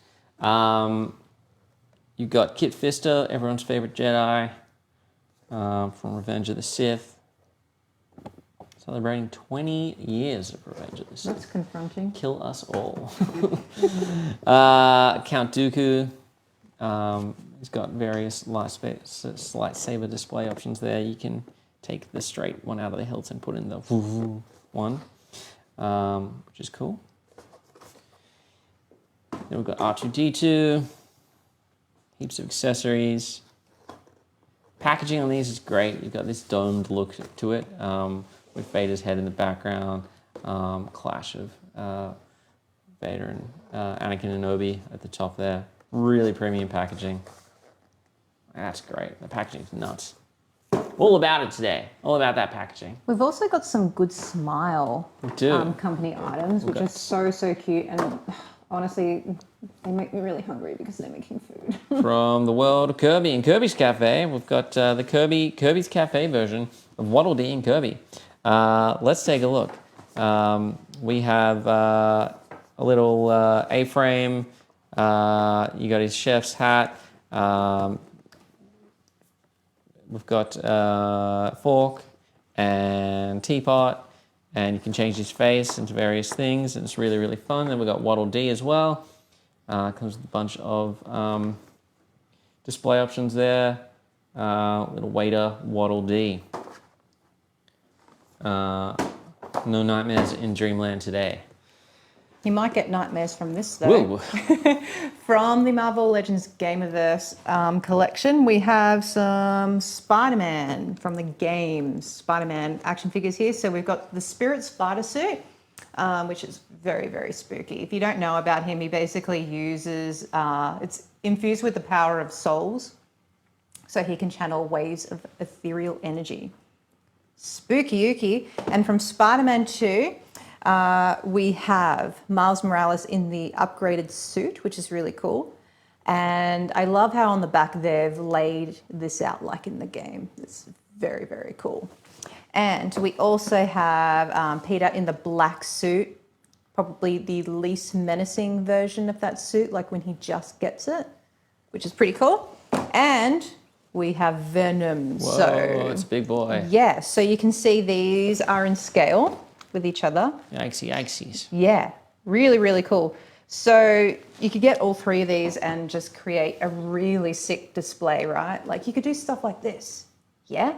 You've got Kit Fister, everyone's favorite Jedi, from Revenge of the Sith. Celebrating 20 years of Revenge of the Sith. That's confronting. Kill us all. Count Dooku. He's got various lightsaber display options there. You can take the straight one out of the hilt and put in the one, which is cool. Then we've got R2-D2. Heaps of accessories. Packaging on these is great. You've got this domed look to it, with Vader's head in the background. Clash of Vader and Anakin and Obi at the top there. Really premium packaging. That's great. The packaging's nuts. All about it today. All about that packaging. We've also got some good Smile We do. company items, which are so cute. And honestly, They make me really hungry because they're making food. From the world of Kirby and Kirby's Cafe, we've got the Kirby's Cafe version of Waddle Dee and Kirby. Let's take a look. We have a little A-frame. You got his chef's hat. We've got fork and teapot, and you can change his face into various things, and it's really, really fun. Then we've got Waddle Dee as well. Comes with a bunch of display options there. Little waiter, Waddle Dee. No nightmares in Dreamland today. You might get nightmares from this, though. From the Marvel Legends Gamerverse collection, we have some Spider-Man from the games. Spider-Man action figures here. So we've got the Spirit Spider suit, which is very, very spooky. If you don't know about him, he basically uses, it's infused with the power of souls, so he can channel waves of ethereal energy. Spooky ooky. And from Spider-Man 2, we have Miles Morales in the upgraded suit, which is really cool. And I love how on the back they've laid this out like in the game. It's very, very cool. And we also have Peter in the black suit, probably the least menacing version of that suit, like when he just gets it, which is pretty cool. And we have Venom. Whoa, so it's a big boy. yeah, so you can see these are in scale with each other. Yikesy, yikesies. Yeah, really, really cool. So you could get all three of these and just create a really sick display, right? Like you could do stuff like this, yeah?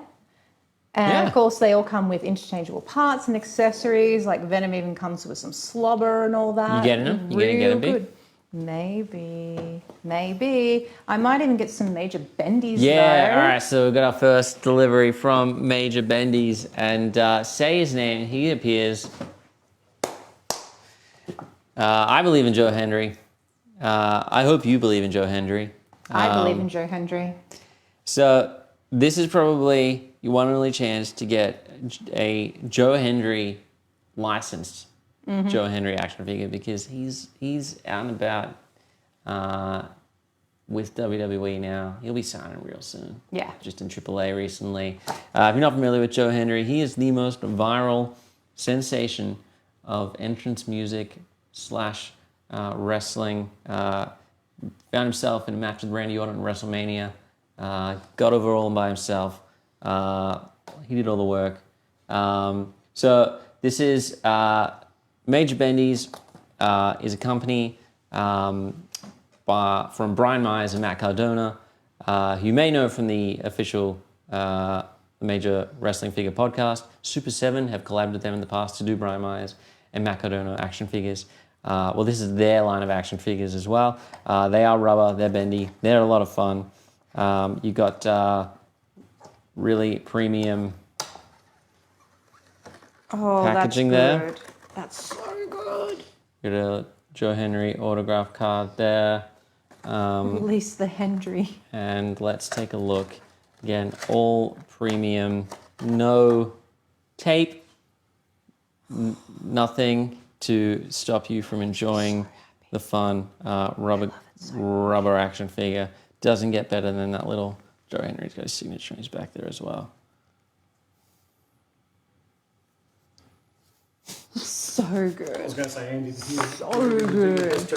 And of course they all come with interchangeable parts and accessories, like Venom even comes with some slobber and all that. You getting them? You gonna get them big? Maybe. I might even get some Major Bendies Yeah, though. all right, so we've got our first delivery from Major Bendies, and say his name, he appears. I believe in Joe Hendry. I hope you believe in Joe Hendry. I believe in Joe Hendry. So this is probably your one and only chance to get a Joe Hendry licensed Joe Hendry action figure, because he's out and about with WWE now. He'll be signing real soon. Yeah. Just in AAA recently. If you're not familiar with Joe Hendry, he is the most viral sensation of entrance music / wrestling. Found himself in a match with Randy Orton at WrestleMania. Got over all by himself. He did all the work. So this is Major Bendies is a company from Brian Myers and Matt Cardona, who you may know from the official Major Wrestling Figure podcast. Super 7 have collabed with them in the past to do Brian Myers and Matt Cardona action figures. Well, this is their line of action figures as well. They are rubber, they're bendy, they're a lot of fun. You got really premium packaging there. That's so good. Got a Joe Hendry autograph card there. Release the Hendry. And let's take a look. Again, all premium, no tape, nothing to stop you from enjoying the fun rubber action figure. Doesn't get better than that little Joe Hendry's got his signature on his back there as well. So good. I was going to say Andy. So good.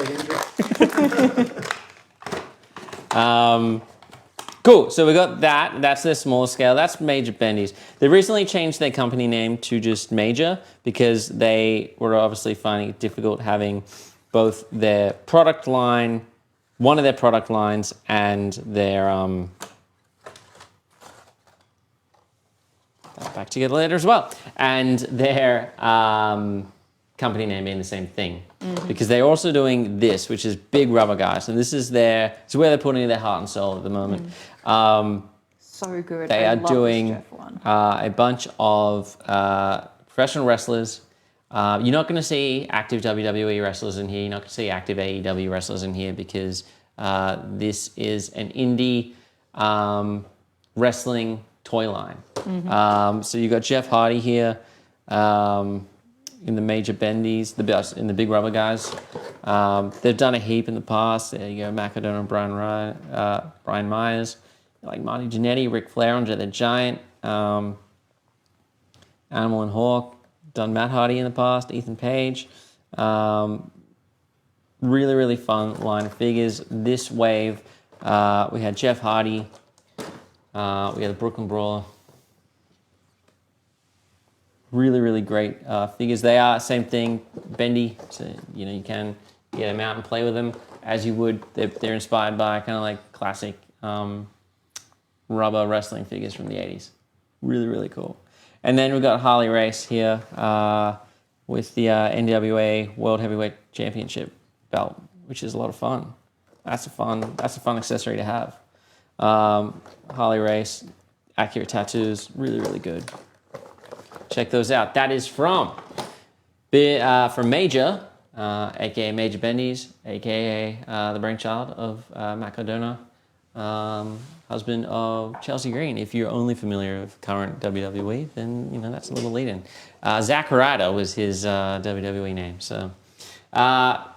Cool, so we got that. That's their small scale. That's Major Bendies. They recently changed their company name to just Major because they were obviously finding it difficult having both their product line, one of their product lines, and their back together later as well, and their company name being the same thing, because they're also doing this, which is big rubber, guys, and this is where they're putting their heart and soul at the moment. So good. They are love doing this Jeff one. a bunch of professional wrestlers. You're not going to see active WWE wrestlers in here. You're not going to see active AEW wrestlers in here, because this is an indie wrestling toy line. So you got Jeff Hardy here. You in the major bendies, in the big rubber guys. They've done a heap in the past. There you go, Macadona, Brian Myers, like Marty Jannetty, Ric Flair, Andre the Giant, Animal and Hawk, done Matt Hardy in the past, Ethan Page. Really, really fun line of figures. This wave, we had Jeff Hardy, we had the Brooklyn Brawler. Really, really great figures. They are same thing, bendy. So you can get them out and play with them as you would. They're inspired by kind of like classic rubber wrestling figures from the 80s. Really, really cool. And then we've got Harley Race here with the NWA World Heavyweight Championship belt, which is a lot of fun. That's a fun accessory to have. Harley Race, accurate tattoos, really, really good. Check those out. That is from Major, aka Major Bendies, aka the brainchild of Matt Cardona, husband of Chelsea Green. If you're only familiar with current WWE, then that's a little lead-in. Zack Ryder was his WWE name. So, McFarlane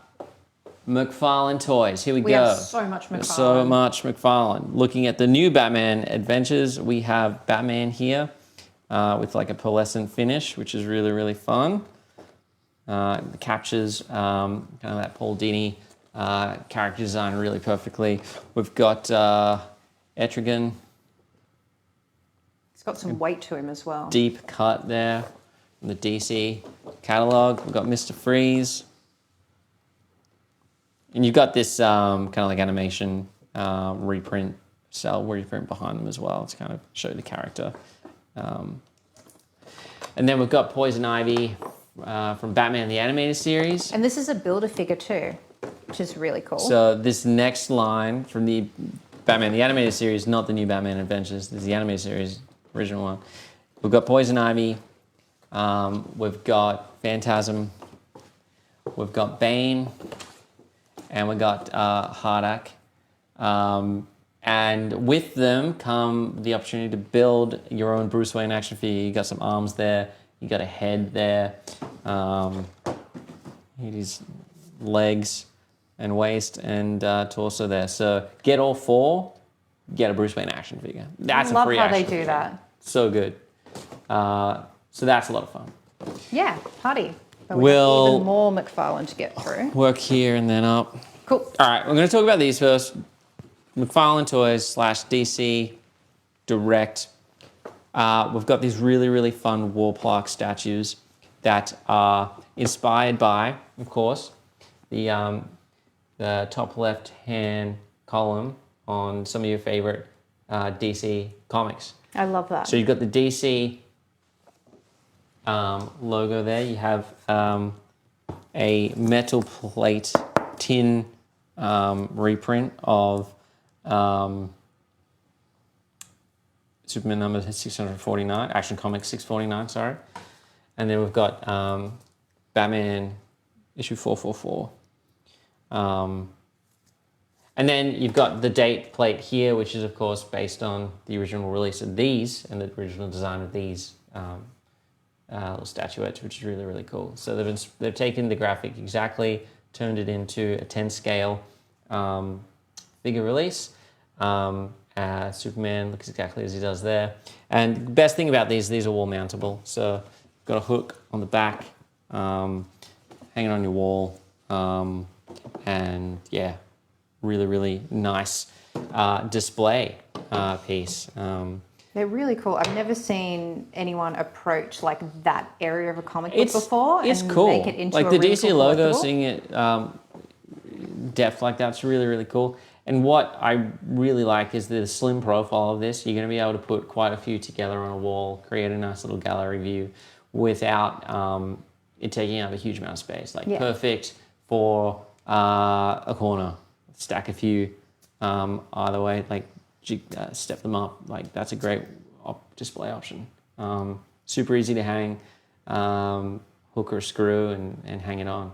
Toys. Here we go. We have so much McFarlane. So much McFarlane. Looking at the new Batman Adventures, we have Batman here. With like a pearlescent finish, which is really, really fun. It captures kind of that Paul Dini character design really perfectly. We've got Etrigan. He's got some weight to him as well. Deep cut there from the DC catalog. We've got Mr. Freeze. And you've got this kind of like animation reprint behind them as well to kind of show the character. And then we've got Poison Ivy from Batman the Animated Series. And this is a Build-A-Figure too, which is really cool. So this next line from the Batman the Animated Series, not the new Batman Adventures, this is the Animated Series, original one. We've got Poison Ivy, we've got Phantasm, we've got Bane, and we've got Hardak. And with them come the opportunity to build your own Bruce Wayne action figure. You got some arms there, you got a head there, his legs and waist and torso there. So get all four, get a Bruce Wayne action figure. That's a free action I love how they figure. do that. So good. So that's a lot of fun. Yeah, party. But we have even more McFarlane to get through. Work here and then up. Cool. All right, we're going to talk about these first. McFarlane Toys / DC Direct. We've got these really, really fun wall plaque statues that are inspired by, of course, the top left-hand column on some of your favorite DC comics. I love that. So you've got the DC logo there. You have a metal plate tin reprint of Superman number 649, Action Comics 649, sorry. And then we've got Batman issue 444. And then you've got the date plate here, which is, of course, based on the original release of these and the original design of these little statuettes, which is really, really cool. So they've taken the graphic exactly, turned it into a 10 scale figure release. Superman looks exactly as he does there. And the best thing about these are wall mountable. So you've got a hook on the back, hanging on your wall. And yeah, really, really nice display piece. They're really cool. I've never seen anyone approach like that area of a comic book before. It's and cool. Make it into like a the really DC cool logo, collectible. seeing it depth like that's really, really cool. And what I really like is the slim profile of this. You're going to be able to put quite a few together on a wall, create a nice little gallery view without it taking up a huge amount of space. Like perfect for a corner. Stack a few either way, like step them up. Like that's a great display option. Super easy to hang, hook or screw and hang it on.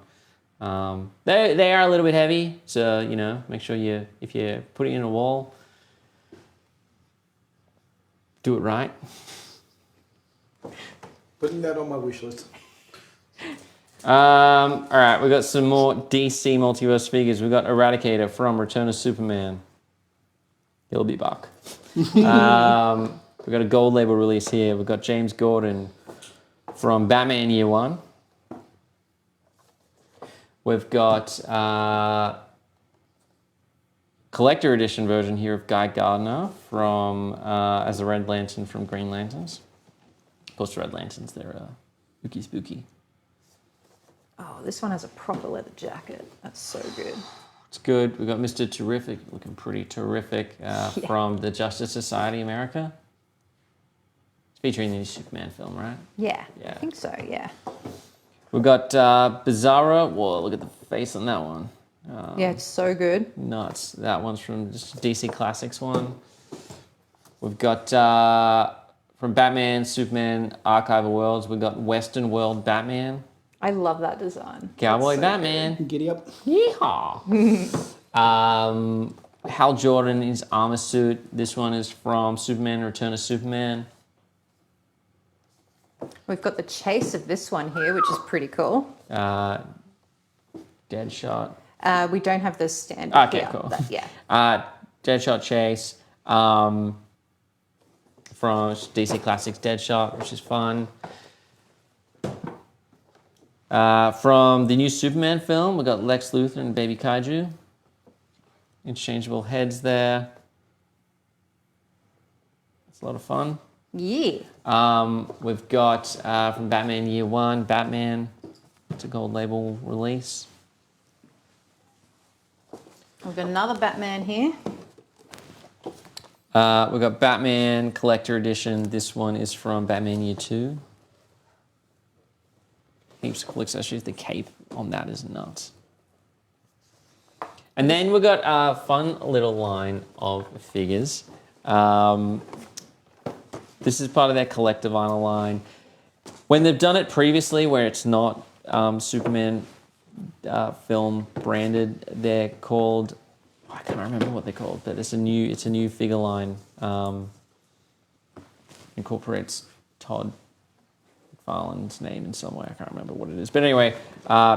They are a little bit heavy, so make sure if you put it in a wall, do it right. Putting that on my wish list. All right, we got some more DC Multiverse figures. We got Eradicator from Return of Superman. He'll be back. We got a gold label release here. We've got James Gordon from Batman Year One. We've got collector edition version here of Guy Gardner from as a Red Lantern from Green Lanterns. Of course, Red Lanterns, they're spooky spooky. Oh, this one has a proper leather jacket. That's so good. It's good. We've got Mr. Terrific, looking pretty terrific, from the Justice Society America. It's featuring the new Superman film, right? Yeah, Yeah. I think so, yeah. We've got Bizarro. Whoa, look at the face on that one. Yeah, it's so good. Nuts. That one's from just DC Classics one. We've got from Batman, Superman, Archive of Worlds, we've got Western World Batman. I love that design. Cowboy That's so Batman. Giddy up. Yeehaw. Hal Jordan in his armor suit. This one is from Superman, Return of Superman. good. We've got the chase of this one here, which is pretty cool. Deadshot. We don't have the stand Okay, here, cool. but yeah. Deadshot chase from DC Classics Deadshot, which is fun. From the new Superman film, we got Lex Luthor and Baby Kaiju. Interchangeable heads there. It's a lot of fun. Yeah. We've got from Batman Year One, Batman. It's a gold label release. We've got another Batman here. We've got Batman Collector Edition. This one is from Batman Year 2. Heaps of cool accessories. The cape on that is nuts. And then we've got a fun little line of figures. This is part of their collector vinyl line. When they've done it previously where it's not Superman film branded, they're called, I can't remember what they're called, but it's a new figure line. Incorporates Todd McFarlane's name in some way. I can't remember what it is. But anyway,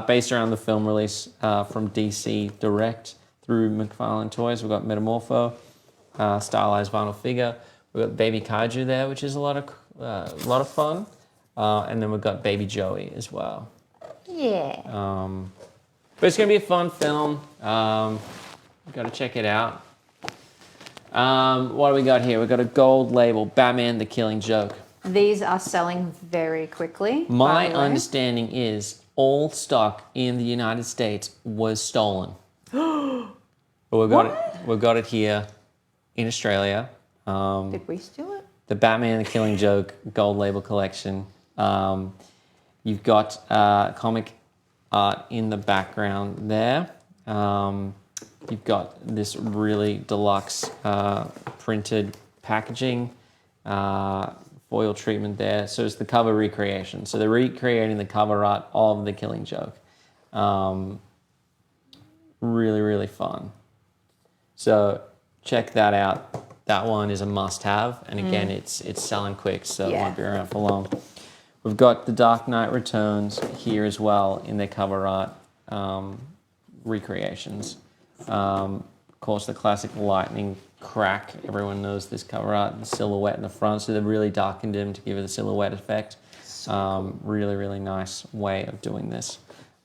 based around the film release from DC Direct through McFarlane Toys, we've got Metamorpho, stylized vinyl figure. We've got Baby Kaiju there, which is a lot of fun. And then we've got Baby Joey as well. Yeah. But it's going to be a fun film. We've got to check it out. What do we got here? We've got a gold label, Batman the Killing Joke. These are selling very quickly. My by the way. understanding is all stock in the United States was stolen. But we've got it here in Australia. Did we steal it? The Batman the Killing Joke gold label collection. You've got comic art in the background there. You've got this really deluxe printed packaging, foil treatment there. So it's the cover recreation. So they're recreating the cover art of The Killing Joke. Really, really fun. So check that out. That one is a must-have. And again, it's selling quick, so it won't be around for long. We've got The Dark Knight Returns here as well in their cover art recreations. Of course, the classic lightning crack. Everyone knows this cover art, the silhouette in the front. So they've really darkened him to give it a silhouette effect. Really, really nice way of doing this.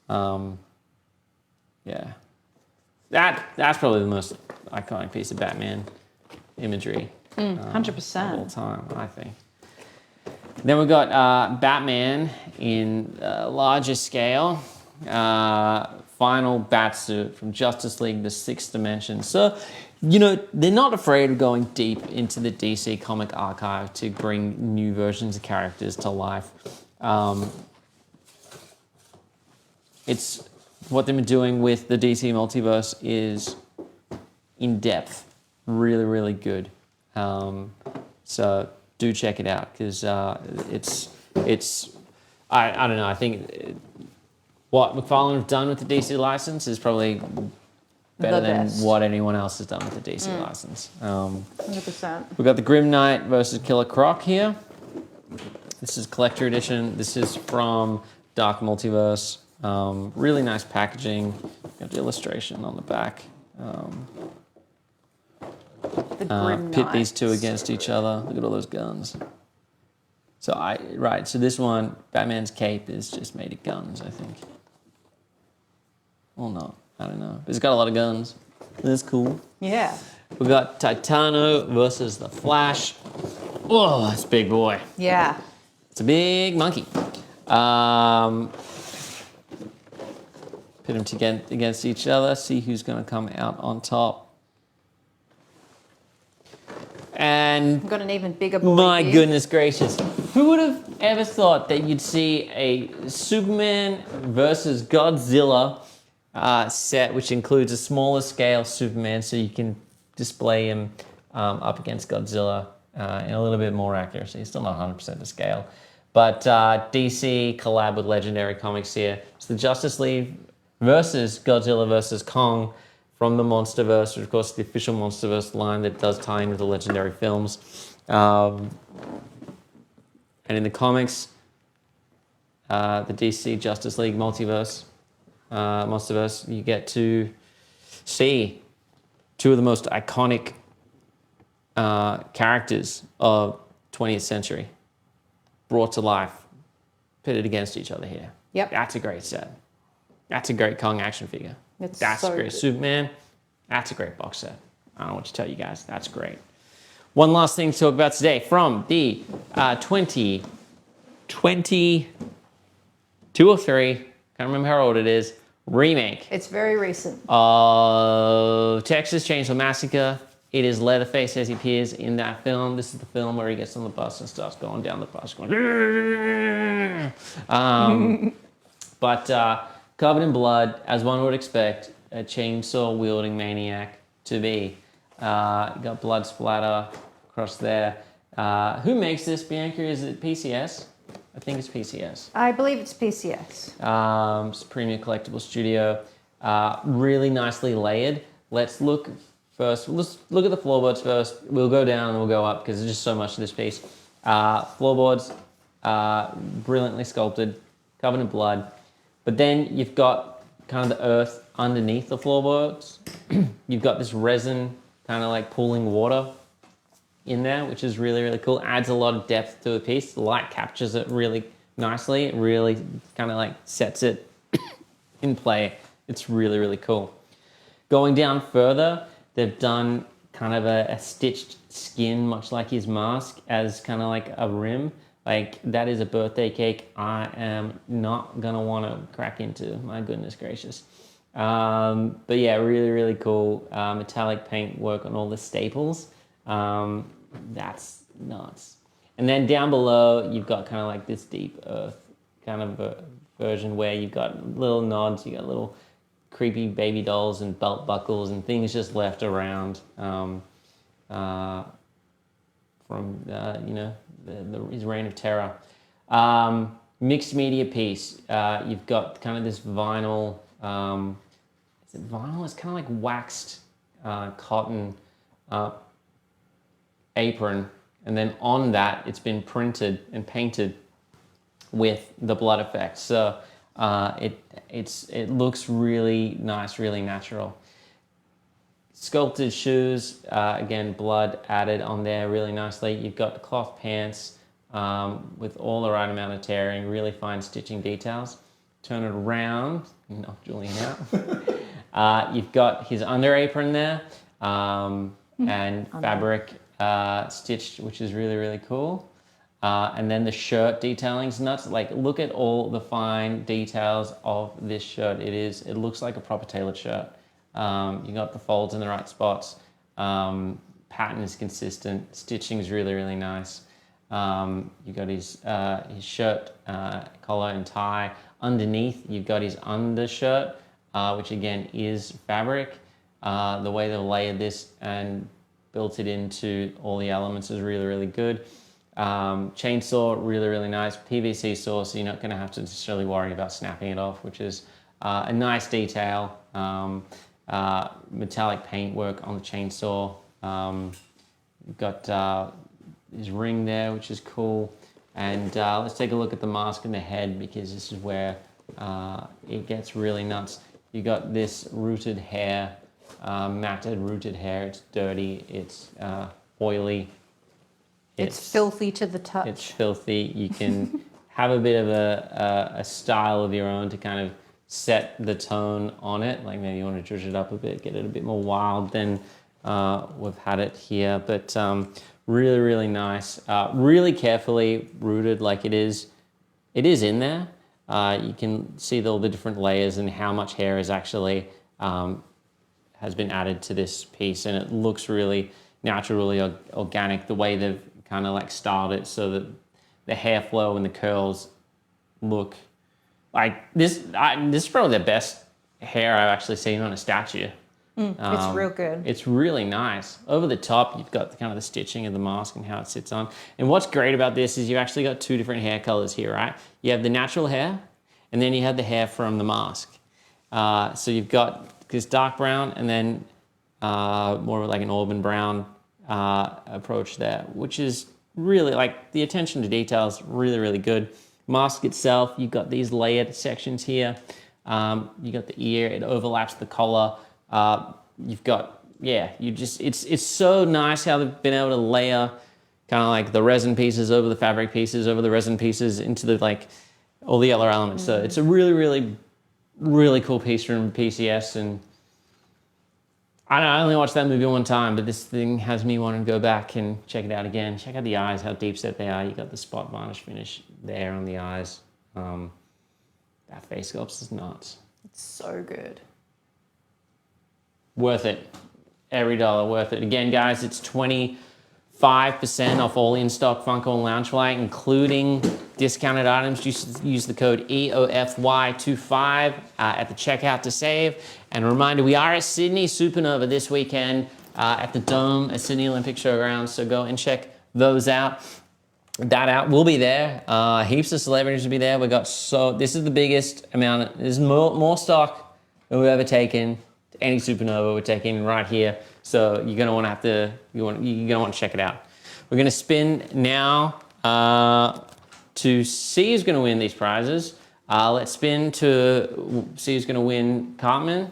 Yeah. That's probably the most iconic piece of Batman imagery 100%. of all time, I think. Then we've got Batman in larger scale. Final Batsuit from Justice League, the Sixth Dimension. So, they're not afraid of going deep into the DC comic archive to bring new versions of characters to life. It's what they've been doing with the DC multiverse is in depth, really, really good. So do check it out because it's I don't know. I think what McFarlane have done with the DC license is probably better than what anyone else has done with the DC license. 100%. We've got the Grim Knight versus Killer Croc here. This is collector edition. This is from Dark Multiverse. Really nice packaging. Got the illustration on the back. The grim Pit these two knights. against each other. Look at all those guns. So so this one, Batman's cape is just made of guns, I think. Or not, I don't know. But it's got a lot of guns. That's cool. Yeah. We got Titano versus the Flash. Oh, that's a big boy. Yeah. It's a big monkey. Pit them against each other. See who's going to come out on top. And We've got an even bigger boy my here. goodness gracious. Who would have ever thought that you'd see a Superman versus Godzilla set, which includes a smaller scale Superman, so you can display him up against Godzilla in a little bit more accuracy. Still not 100% to scale. But DC collab with Legendary Comics here. It's the Justice League versus Godzilla versus Kong from the Monsterverse, which of course is the official Monsterverse line that does tie in with the Legendary films. And in the comics, the DC Justice League Monsterverse, you get to see two of the most iconic characters of 20th century brought to life, pitted against each other here. Yep. That's a great set. That's a great Kong action figure. That's so a great good. Superman. That's a great box set. I don't know what to tell you guys. That's great. One last thing to talk about today from the 2022 or 3, can't remember how old it is, remake It's very recent. of Texas Chainsaw Massacre. It is Leatherface as he appears in that film. This is the film where he gets on the bus and starts going down the bus, going. But covered in blood, as one would expect, a chainsaw-wielding maniac to be. Got blood splatter across there. Who makes this, Bianca? Is it PCS? I think it's PCS. I believe it's PCS. It's Premium Collectible Studio. Really nicely layered. Let's look first. Let's look at the floorboards first. We'll go down and we'll go up because there's just so much to this piece. Floorboards, brilliantly sculpted, covered in blood. But then you've got kind of the earth underneath the floorboards. You've got this resin kind of like pooling water in there, which is really, really cool. Adds a lot of depth to the piece. The light captures it really nicely. It really kind of like sets it in play. It's really, really cool. Going down further, they've done kind of a stitched skin, much like his mask, as kind of like a rim. Like, that is a birthday cake I am not going to want to crack into. My goodness gracious. But yeah, really, really cool. Metallic paint work on all the staples. That's nuts. And then down below, you've got kind of like this deep earth kind of a version where you've got little nods, you got little creepy baby dolls and belt buckles and things just left around from, his reign of terror. Mixed media piece. You've got kind of this vinyl. Is it vinyl? It's kind of like waxed cotton apron, and then on that it's been printed and painted with the blood effect. So it looks really nice, really natural. Sculpted shoes, again, blood added on there really nicely. You've got cloth pants with all the right amount of tearing, really fine stitching details. Turn it around, knock Julian out. You've got his under apron there and fabric stitched, which is really, really cool. And then the shirt detailing's nuts. Like, look at all the fine details of this shirt. It looks like a proper tailored shirt. You got the folds in the right spots. Pattern is consistent. Stitching is really, really nice. You got his shirt collar and tie. Underneath, you've got his undershirt, which again is fabric. The way they've layered this and built it into all the elements is really, really good. Chainsaw, really, really nice. PVC saw, so you're not going to have to necessarily worry about snapping it off, which is a nice detail. Metallic paint work on the chainsaw. You've got his ring there, which is cool. And let's take a look at the mask and the head, because this is where it gets really nuts. You got this rooted hair, matted rooted hair. It's dirty. It's oily. It's filthy to the touch. It's filthy. You can have a bit of a style of your own to kind of set the tone on it. Like maybe you want to zhuzh it up a bit, get it a bit more wild than we've had it here. But really, really nice. Really carefully rooted, like it is in there. You can see all the different layers and how much hair is actually has been added to this piece, and it looks really natural, really organic, the way they've kind of like styled it so that the hair flow and the curls look like this. This is probably the best hair I've actually seen on a statue. It's real good. It's really nice. Over the top, you've got kind of the stitching of the mask and how it sits on. And what's great about this is you actually got two different hair colors here, right? You have the natural hair, and then you have the hair from the mask. So you've got this dark brown, and then more like an auburn brown approach there, which is really like the attention to detail is really, really good. Mask itself, you've got these layered sections here. You got the ear, it overlaps the collar. You've got, it's so nice how they've been able to layer kind of like the resin pieces over the fabric pieces, over the resin pieces into the like all the other elements. So it's a really, really, really cool piece from PCS. And I don't know, I only watched that movie one time, but this thing has me wanting to go back and check it out again. Check out the eyes, how deep set they are. You got the spot varnish finish there on the eyes. That face sculpt is nuts. It's so good. Worth it. Every dollar worth it. Again, guys, it's 25% off all in-stock Funko and Loungefly, including discounted items. Use the code EOFY25 at the checkout to save. And a reminder, we are at Sydney Supernova this weekend at the Dome at Sydney Olympic Showgrounds, so go and check those out. We'll be there. Heaps of celebrities will be there. This is the biggest amount. There's more stock than we've ever taken. Any supernova we're taking right here, so you're gonna want to check it out. We're gonna spin now to see who's gonna win these prizes. Let's spin to see who's gonna win Cartman.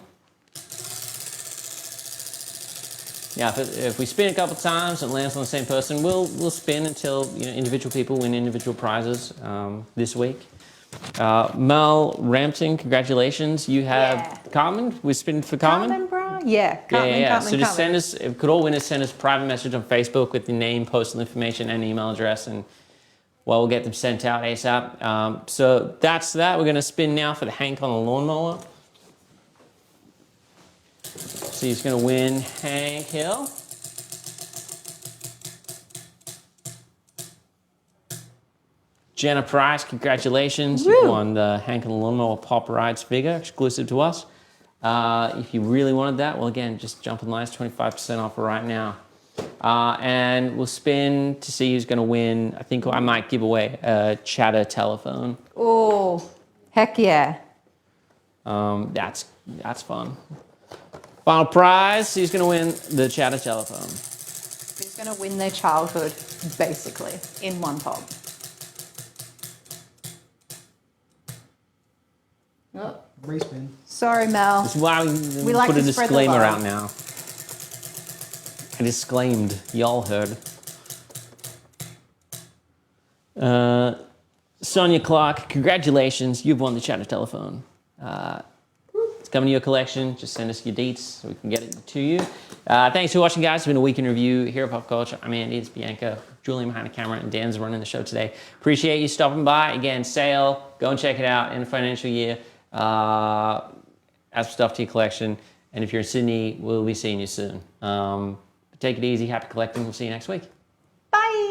Yeah, if we spin a couple times and it lands on the same person, we'll spin until individual people win individual prizes this week. Mel Rampton, congratulations. You have Cartman. We spin for Cartman. Cartman, bro. Yeah, Cartman, Cartman, So just send us, could all winners send us a private message on Facebook with your name, postal information, and email address, and we'll get them sent out ASAP. So that's that. We're going to spin now for the Hank on the lawnmower. So he's going to win Hank Hill. Jenna Price, congratulations. Woo. You won the Hank and the Lawnmower Pop Rides figure, exclusive to us. If you really wanted that, well, again, just jump in line. It's 25% off right now. And we'll spin to see who's going to win. I think I might give away a Chatter telephone. Oh, heck yeah. That's fun. Final prize, who's going to win the Chatter telephone? Who's going to win their childhood, basically, in one pop? Oh. Respin. Sorry, Mel. This is why we like put a to spread the disclaimer love. out now. I disclaimed. Y'all heard. Sonia Clark, congratulations. You've won the Chatter telephone. It's coming to your collection. Just send us your deets so we can get it to you. Thanks for watching, guys. It's been a week in review here at Popcultcha. I'm Andy. It's Bianca. Julian behind the camera, and Dan's running the show today. Appreciate you stopping by. Again, sale. Go and check it out in the financial year. Add some stuff to your collection. And if you're in Sydney, we'll be seeing you soon. Take it easy. Happy collecting. We'll see you next week. Bye.